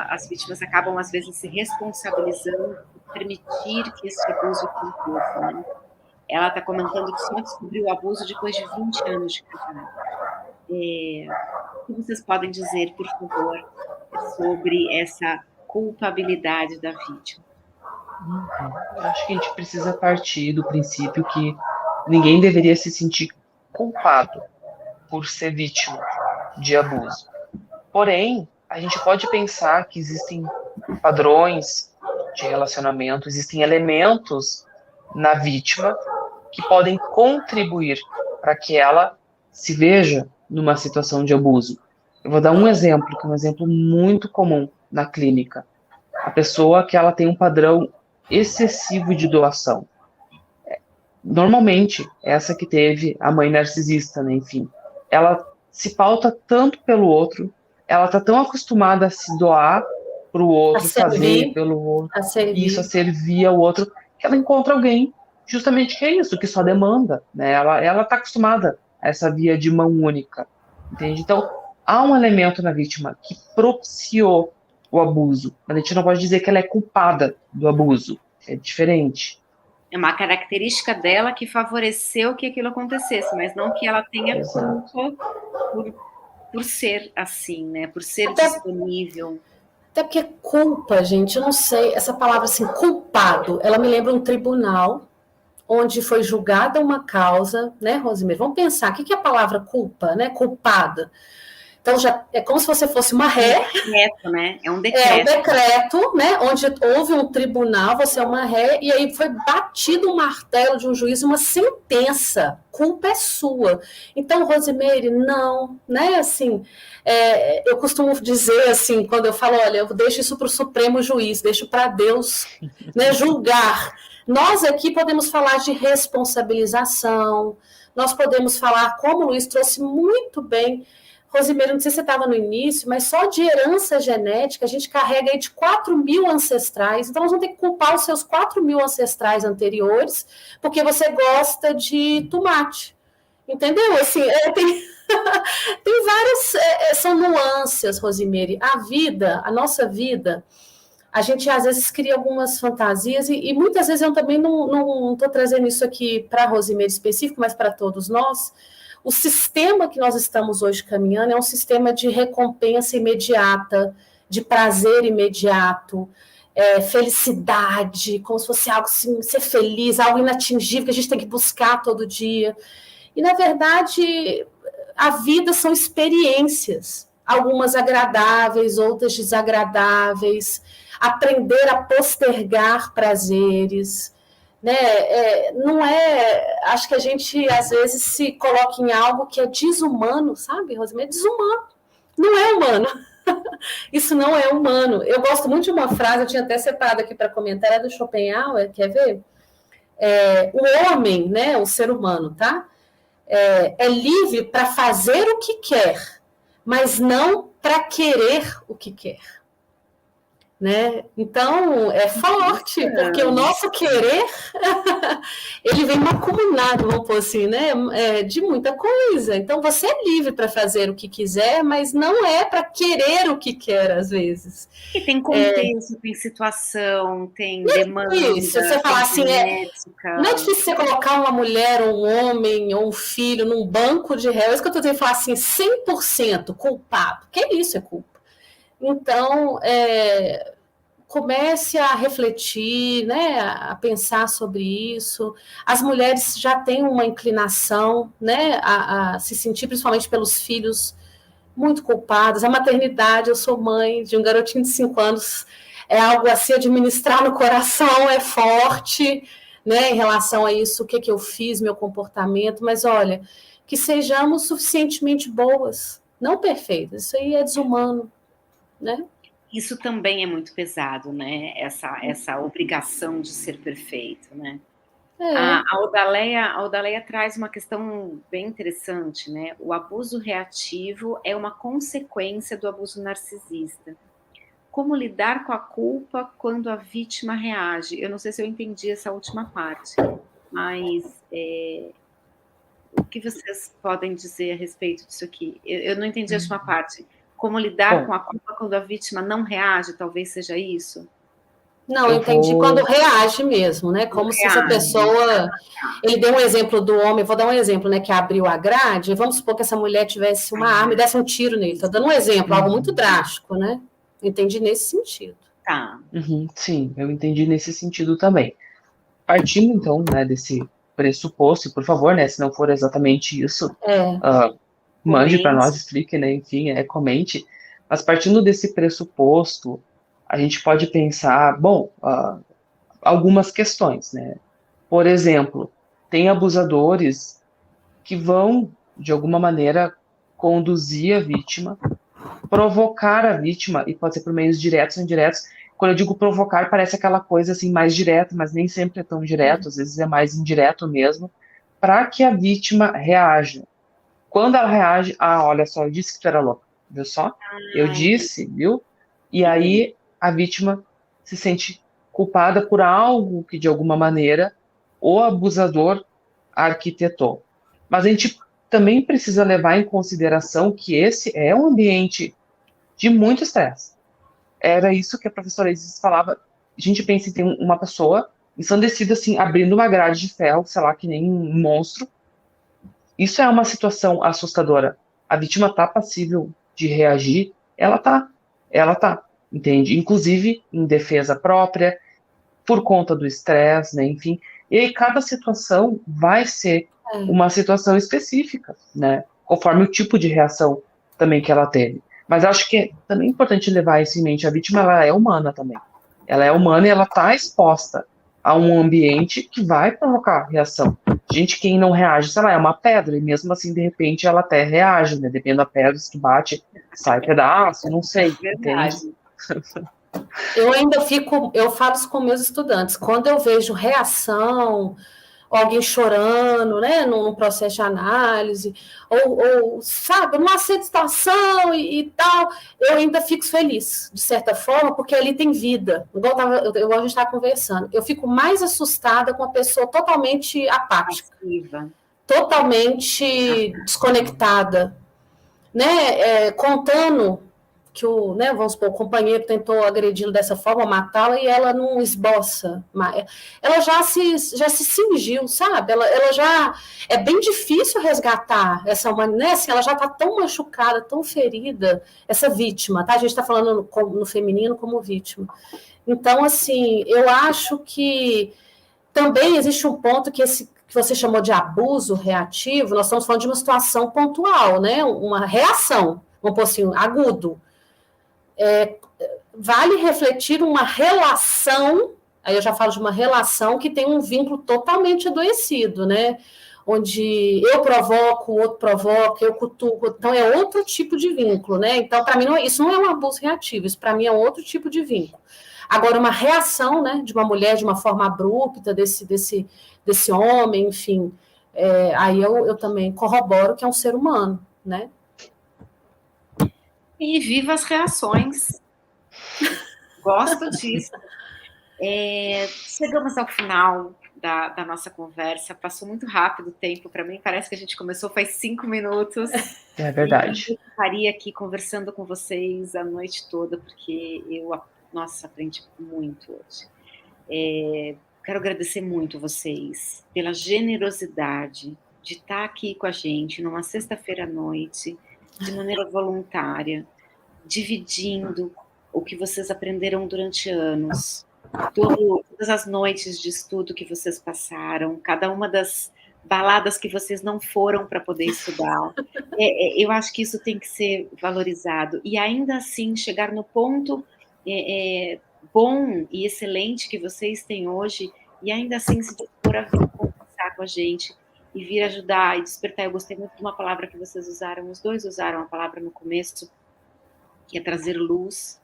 As vítimas acabam, às vezes, se responsabilizando por permitir que esse abuso aconteça, né? Ela está comentando que só descobriu o abuso depois de 20 anos de casado. O que vocês podem dizer, por favor, sobre essa culpabilidade da vítima? eu acho que a gente precisa partir do princípio que ninguém deveria se sentir culpado por ser vítima de abuso. Porém, a gente pode pensar que existem padrões de relacionamento, existem elementos na vítima que podem contribuir para que ela se veja numa situação de abuso. Eu vou dar um exemplo, que é um exemplo muito comum na clínica. A pessoa que ela tem um padrão excessivo de doação. Normalmente, essa que teve a mãe narcisista, né, enfim, ela se pauta tanto pelo outro, ela tá tão acostumada a se doar para o outro, fazer pelo outro, a isso, a servir ao outro, que ela encontra alguém justamente que é isso, que só demanda, né? Ela tá acostumada a essa via de mão única, entende? Então, há um elemento na vítima que propiciou o abuso, mas a gente não pode dizer que ela é culpada do abuso, é diferente. É uma característica dela que favoreceu que aquilo acontecesse, mas não que ela tenha culpa por ser assim, né? Por ser disponível. Até porque culpa, gente, eu não sei, essa palavra assim, culpado, ela me lembra um tribunal onde foi julgada uma causa, né, Rosemary? Vamos pensar, o que é a palavra culpa, né? Culpada. Então, já é como se você fosse uma ré. É um decreto, né? É um decreto. É um decreto, né? Onde houve um tribunal, você é uma ré, e aí foi batido um martelo de um juiz, uma sentença. Culpa é sua. Então, Rosemary, não, né? Assim, eu costumo dizer assim, quando eu falo, olha, eu deixo isso para o Supremo Juiz, deixo para Deus, né, julgar. Nós aqui podemos falar de responsabilização, nós podemos falar, como o Luiz trouxe muito bem. Rosemary, não sei se você estava no início, mas só de herança genética a gente carrega aí de 4.000 ancestrais, então nós vamos ter que culpar os seus 4.000 ancestrais anteriores, porque você gosta de tomate, entendeu? Assim, tem várias, são nuances, Rosemary. A nossa vida, a gente às vezes cria algumas fantasias, e muitas vezes eu também não estou trazendo isso aqui para a Rosemary específico, mas para todos nós. O sistema que nós estamos hoje caminhando é um sistema de recompensa imediata, de prazer imediato, felicidade, como se fosse algo assim, ser feliz, algo inatingível que a gente tem que buscar todo dia. E, na verdade, a vida são experiências, algumas agradáveis, outras desagradáveis, aprender a postergar prazeres, né? Não é, acho que a gente às vezes se coloca em algo que é desumano, sabe, Rosemary? É desumano, não é humano. Isso não é humano. Eu gosto muito de uma frase, eu tinha até separado aqui para comentar, é do Schopenhauer, quer ver? O homem, né, o ser humano, tá? É livre para fazer o que quer, mas não para querer o que quer. Né? Então, é forte, porque o nosso querer, ele vem macumunado, vamos pôr assim, né? De muita coisa. Então, você é livre para fazer o que quiser, mas não é para querer o que quer, às vezes. E tem contexto, tem situação, tem demanda. Isso, você falar assim, não é difícil você colocar uma mulher, ou um homem, ou um filho num banco de réus, que eu estou tentando falar assim, 100% culpado. Que isso é culpa? Então, comece a refletir, né, a pensar sobre isso. As mulheres já têm uma inclinação, né, a se sentir, principalmente pelos filhos, muito culpadas. A maternidade, eu sou mãe de um garotinho de 5 anos, é algo a se administrar no coração, é forte, né, em relação a isso, o que eu fiz, meu comportamento, mas olha, que sejamos suficientemente boas, não perfeitas, isso aí é desumano, né? Isso também é muito pesado, né? Essa obrigação de ser perfeito, né? A Odaleia traz uma questão bem interessante, né? O abuso reativo é uma consequência do abuso narcisista. Como lidar com a culpa quando a vítima reage? Eu não sei se eu entendi essa última parte, mas o que vocês podem dizer a respeito disso aqui? Eu não entendi a última parte. Como lidar com a culpa quando a vítima não reage, talvez seja isso? Não, eu entendi quando reage mesmo, né? Como se essa pessoa... Ele deu um exemplo do homem, vou dar um exemplo, né? Que abriu a grade, vamos supor que essa mulher tivesse uma arma e desse um tiro nele. Estou dando um exemplo, algo muito drástico, né? Entendi nesse sentido. Tá. Sim, eu entendi nesse sentido também. Partindo, então, né, desse pressuposto, por favor, né? Se não for exatamente isso... mande para nós, explique, né? Enfim, comente. Mas partindo desse pressuposto, a gente pode pensar, algumas questões, né? Por exemplo, tem abusadores que vão, de alguma maneira, conduzir a vítima, provocar a vítima, e pode ser por meios diretos ou indiretos. Quando eu digo provocar, parece aquela coisa assim mais direta, mas nem sempre é tão direto, às vezes é mais indireto mesmo, para que a vítima reaja. Quando ela reage, olha só, eu disse que tu era louca, viu só? Eu disse, viu? E aí a vítima se sente culpada por algo que, de alguma maneira, o abusador arquitetou. Mas a gente também precisa levar em consideração que esse é um ambiente de muito estresse. Era isso que a professora Isis falava. A gente pensa em ter uma pessoa ensandecida, assim, abrindo uma grade de ferro, sei lá, que nem um monstro. Isso é uma situação assustadora. A vítima está passível de reagir, ela tá, entende? Inclusive em defesa própria, por conta do estresse, né? Enfim. E aí cada situação vai ser uma situação específica, né? Conforme o tipo de reação também que ela teve. Mas acho que é também importante levar isso em mente. A vítima, ela é humana também. Ela é humana e ela está exposta a um ambiente que vai provocar reação. Gente, quem não reage, sei lá, é uma pedra, e mesmo assim, de repente, ela até reage, né? Dependendo da pedra, se tu bate, sai pedaço, não sei. Verdade. Entende? Eu ainda eu falo isso com meus estudantes, quando eu vejo reação, alguém chorando, né, num processo de análise, ou sabe, numa aceitação e tal, eu ainda fico feliz, de certa forma, porque ali tem vida, igual a gente estava conversando. Eu fico mais assustada com a pessoa totalmente apática, totalmente desconectada, né, contando né, vamos supor, o companheiro tentou agredi-lo dessa forma, matá-la, e ela não esboça. Ela já se cingiu, sabe? Ela já... É bem difícil resgatar essa humanidade, né? Assim, ela já está tão machucada, tão ferida, essa vítima, tá? A gente está falando no feminino como vítima. Então, assim, eu acho que também existe um ponto que você chamou de abuso reativo, nós estamos falando de uma situação pontual, né? Uma reação, vamos pôr assim, agudo. Vale refletir uma relação, aí eu já falo de uma relação que tem um vínculo totalmente adoecido, né? Onde eu provoco, o outro provoca, eu cutuco, então é outro tipo de vínculo, né? Então, para mim, isso não é um abuso reativo, isso para mim é outro tipo de vínculo. Agora, uma reação, né, de uma mulher de uma forma abrupta, desse homem, enfim, aí eu também corroboro que é um ser humano, né? E viva as reações. Gosto disso. Chegamos ao final da nossa conversa. Passou muito rápido o tempo para mim. Parece que a gente começou faz 5 minutos. É verdade. Eu estaria aqui conversando com vocês a noite toda, porque nossa, aprendi muito hoje. Quero agradecer muito vocês pela generosidade de estar aqui com a gente numa sexta-feira à noite, de maneira voluntária, dividindo o que vocês aprenderam durante anos, todas as noites de estudo que vocês passaram, cada uma das baladas que vocês não foram para poder estudar. Eu acho que isso tem que ser valorizado. E ainda assim, chegar no ponto bom e excelente que vocês têm hoje, e ainda assim se dispor a vir conversar com a gente e vir ajudar e despertar. Eu gostei muito de uma palavra que vocês usaram, os dois usaram a palavra no começo, que é trazer luz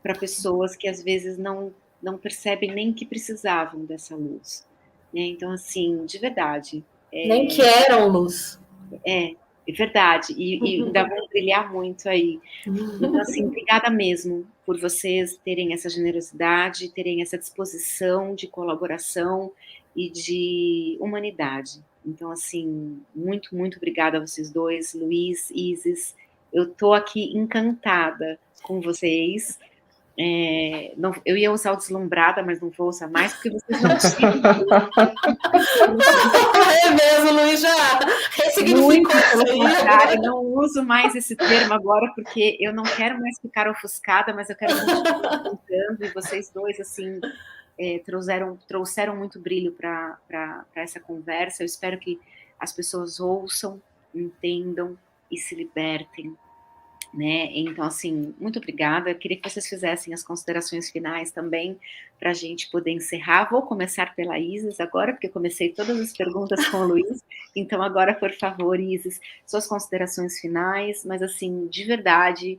para pessoas que às vezes não percebem nem que precisavam dessa luz. Né? Então, assim, de verdade. Nem que eram luz. É verdade. E ainda vão brilhar muito aí. Então, assim, obrigada mesmo por vocês terem essa generosidade, terem essa disposição de colaboração e de humanidade. Então, assim, muito, muito obrigada a vocês dois, Luiz, Isis. Eu estou aqui encantada com vocês. Eu ia usar o deslumbrada, mas não vou usar mais, porque vocês não tinham. É mesmo, Luiz, já ressignificou isso. Não uso mais esse termo agora, porque eu não quero mais ficar ofuscada, mas eu quero continuar contando, e vocês dois, assim, trouxeram muito brilho para essa conversa. Eu espero que as pessoas ouçam, entendam e se libertem. Né? Então, assim, muito obrigada. Eu queria que vocês fizessem as considerações finais também, para a gente poder encerrar. Vou começar pela Isis agora, porque eu comecei todas as perguntas com o Luiz. Então, agora, por favor, Isis, suas considerações finais. Mas, assim, de verdade,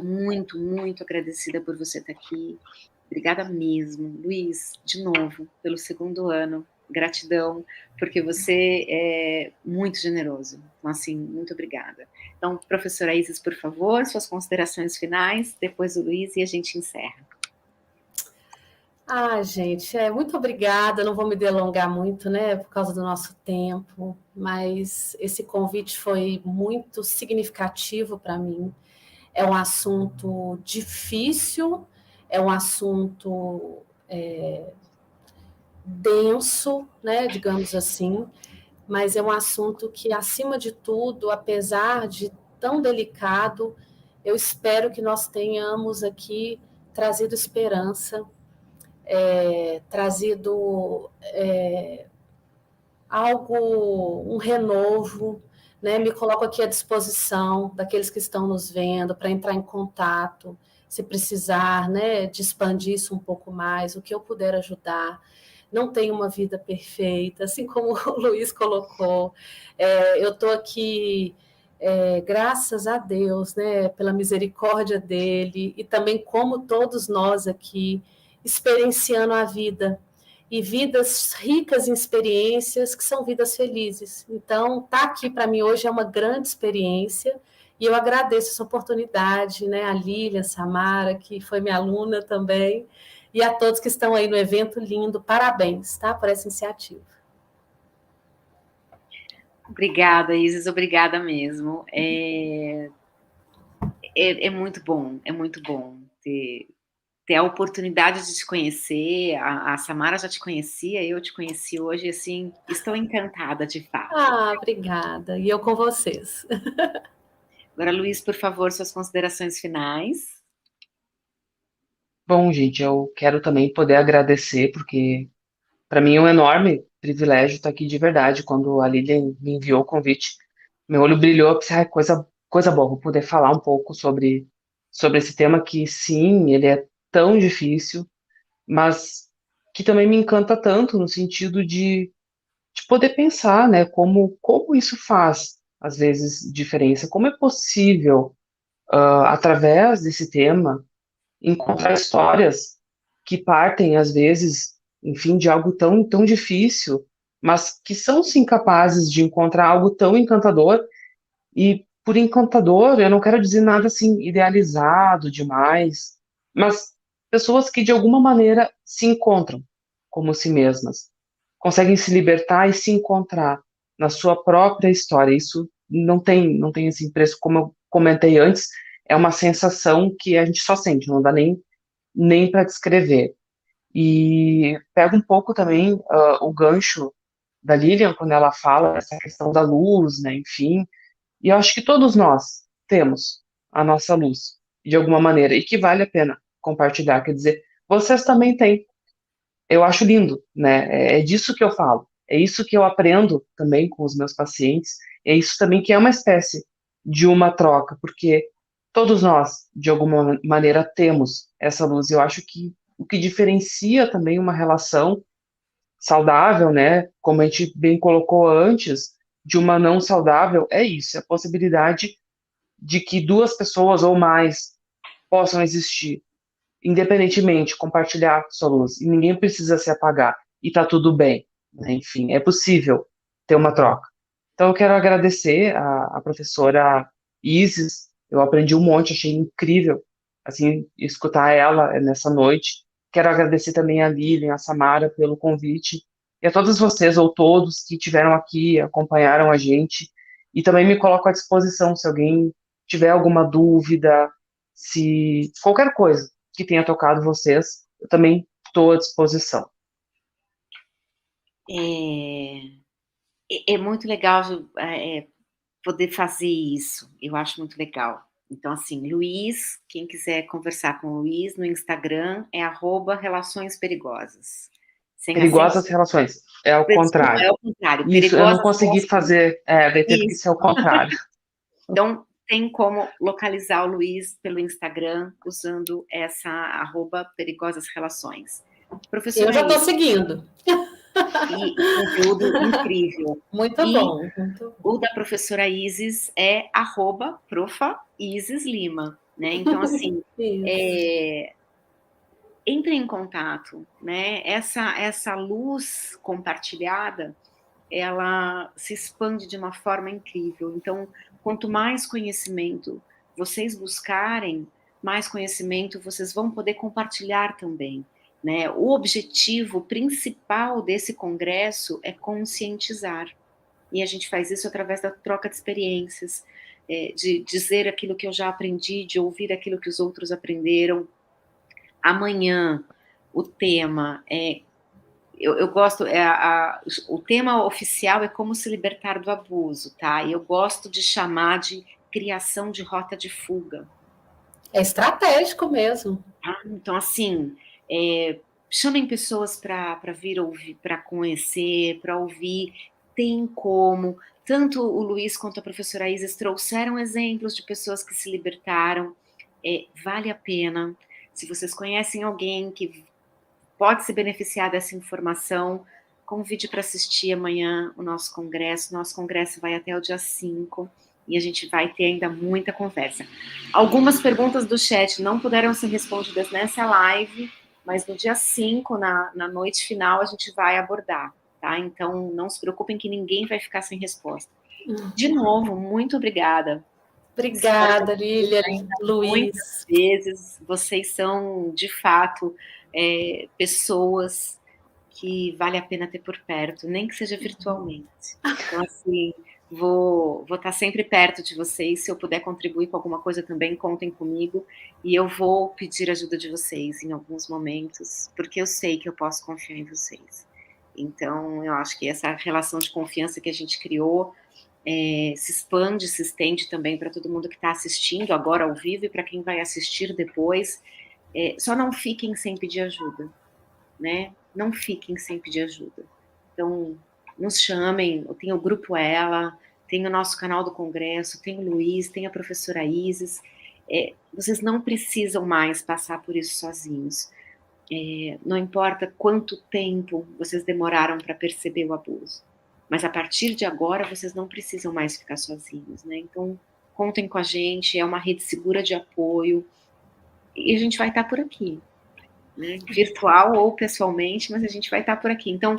muito, muito agradecida por você estar aqui. Obrigada mesmo. Luiz, de novo, pelo 2º ano. Gratidão, porque você é muito generoso. Então, assim, muito obrigada. Então, professora Isis, por favor, suas considerações finais, depois o Luiz e a gente encerra. Gente, muito obrigada. Não vou me delongar muito, né, por causa do nosso tempo, mas esse convite foi muito significativo para mim. É um assunto difícil, é um assunto denso, né, digamos assim, mas é um assunto que, acima de tudo, apesar de tão delicado, eu espero que nós tenhamos aqui trazido esperança, trazido um renovo, né? Me coloco aqui à disposição daqueles que estão nos vendo para entrar em contato, se precisar, né, de expandir isso um pouco mais, o que eu puder ajudar. Não tenho uma vida perfeita, assim como o Luiz colocou. Eu estou aqui, graças a Deus, né, pela misericórdia dele, e também como todos nós aqui, experienciando a vida, e vidas ricas em experiências, que são vidas felizes. Então, estar aqui para mim hoje é uma grande experiência, e eu agradeço essa oportunidade, né, a Lília, a Samara, que foi minha aluna também, e a todos que estão aí no evento lindo. Parabéns, tá, por essa iniciativa. Obrigada, Isis, obrigada mesmo. É muito bom ter a oportunidade de te conhecer. A Samara já te conhecia, eu te conheci hoje, assim, estou encantada, de fato. Ah, obrigada. E eu com vocês. Agora, Luiz, por favor, suas considerações finais. Bom, gente, eu quero também poder agradecer, porque para mim é um enorme privilégio estar aqui de verdade. Quando a Lilian me enviou o convite, meu olho brilhou, eu pensei, coisa boa, vou poder falar um pouco sobre esse tema que, sim, ele é tão difícil, mas que também me encanta tanto no sentido de poder pensar, né, como isso faz, às vezes, diferença, como é possível, através desse tema, encontrar histórias que partem, às vezes, enfim, de algo tão difícil, mas que são, sim, capazes de encontrar algo tão encantador, e por encantador, eu não quero dizer nada, assim, idealizado demais, mas pessoas que, de alguma maneira, se encontram como si mesmas, conseguem se libertar e se encontrar na sua própria história. Isso não tem esse preço, como eu comentei antes, é uma sensação que a gente só sente, não dá nem para descrever. E pega um pouco também o gancho da Lilian quando ela fala essa questão da luz, né, enfim, e eu acho que todos nós temos a nossa luz, de alguma maneira, e que vale a pena compartilhar, quer dizer, vocês também têm. Eu acho lindo, né? É disso que eu falo. É isso que eu aprendo também com os meus pacientes. É isso também que é uma espécie de uma troca, porque todos nós, de alguma maneira, temos essa luz. Eu acho que o que diferencia também uma relação saudável, né? Como a gente bem colocou antes, de uma não saudável, é isso, é a possibilidade de que duas pessoas ou mais possam existir independentemente, compartilhar sua luz. E ninguém precisa se apagar. E tá tudo bem, né? Enfim, é possível ter uma troca. Então, eu quero agradecer a professora Isis. Eu aprendi um monte, achei incrível, assim, escutar ela nessa noite. Quero agradecer também a Lilian, a Samara, pelo convite. E a todos vocês, ou todos, que estiveram aqui, acompanharam a gente. E também me coloco à disposição, se alguém tiver alguma dúvida, se qualquer coisa que tenha tocado vocês, eu também estou à disposição. É muito legal poder fazer isso. Eu acho muito legal. Então, assim, Luiz, quem quiser conversar com o Luiz no Instagram é @relações perigosas. Sem acento. Perigosas relações. É ao Desculpa, é contrário. ao contrário. Isso, eu não Perigosas consegui relações. fazer. Daí teve que Isso. ser ao contrário. Então, tem como localizar o Luiz pelo Instagram usando essa @perigosas relações. Professora Eu já estou Isis, seguindo. e conteúdo incrível. Muito E bom. Muito o da professora Isis é @profa Isis Lima, né? Então, assim, isso. entre em contato, né? Essa luz compartilhada, ela se expande de uma forma incrível. Então, quanto mais conhecimento vocês buscarem, mais conhecimento vocês vão poder compartilhar também, né? O objetivo principal desse congresso é conscientizar. E a gente faz isso através da troca de experiências, de dizer aquilo que eu já aprendi, de ouvir aquilo que os outros aprenderam. Amanhã, o tema eu gosto, o tema oficial é como se libertar do abuso, tá? E eu gosto de chamar de criação de rota de fuga. É estratégico mesmo. Tá? Então, assim, chamem pessoas para vir ouvir, para conhecer, para ouvir. Tem como. Tanto o Luiz quanto a professora Isis trouxeram exemplos de pessoas que se libertaram. Vale a pena. Se vocês conhecem alguém que pode se beneficiar dessa informação, convide para assistir amanhã o nosso congresso. Nosso congresso vai até o dia 5 e a gente vai ter ainda muita conversa. Algumas perguntas do chat não puderam ser respondidas nessa live, mas no dia 5, na noite final, a gente vai abordar, tá? Então, não se preocupem que ninguém vai ficar sem resposta. De novo, muito obrigada. Obrigada, Lilian, Muitas Luiz. vezes vocês são, de fato, pessoas que vale a pena ter por perto, nem que seja virtualmente. Então, assim, Vou estar sempre perto de vocês. Se eu puder contribuir com alguma coisa também, contem comigo. E eu vou pedir ajuda de vocês em alguns momentos, porque eu sei que eu posso confiar em vocês. Então, eu acho que essa relação de confiança que a gente criou se expande, se estende também para todo mundo que está assistindo agora ao vivo e para quem vai assistir depois. Só não fiquem sem pedir ajuda, né? Não fiquem sem pedir ajuda. Então, nos chamem, tem o Grupo Ela, tem o nosso canal do Congresso, tem o Luiz, tem a professora Isis. Vocês não precisam mais passar por isso sozinhos. Não importa quanto tempo vocês demoraram para perceber o abuso, mas a partir de agora vocês não precisam mais ficar sozinhos, né? Então, contem com a gente, é uma rede segura de apoio, e a gente vai estar por aqui, né? Virtual ou pessoalmente, mas a gente vai estar por aqui. Então,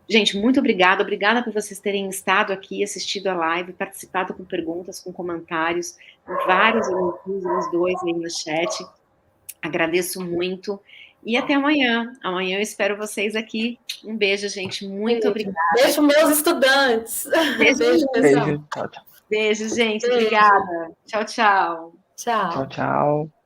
gente, muito obrigada por vocês terem estado aqui, assistido a live, participado com perguntas, com comentários, vários elogios, uns 2 aí no chat. Agradeço muito. E até amanhã. Amanhã eu espero vocês aqui. Um beijo, gente. Muito obrigada. Beijo, meus estudantes. Beijo, pessoal. Beijo, gente. Beijo. Obrigada. Tchau, tchau. Tchau, tchau.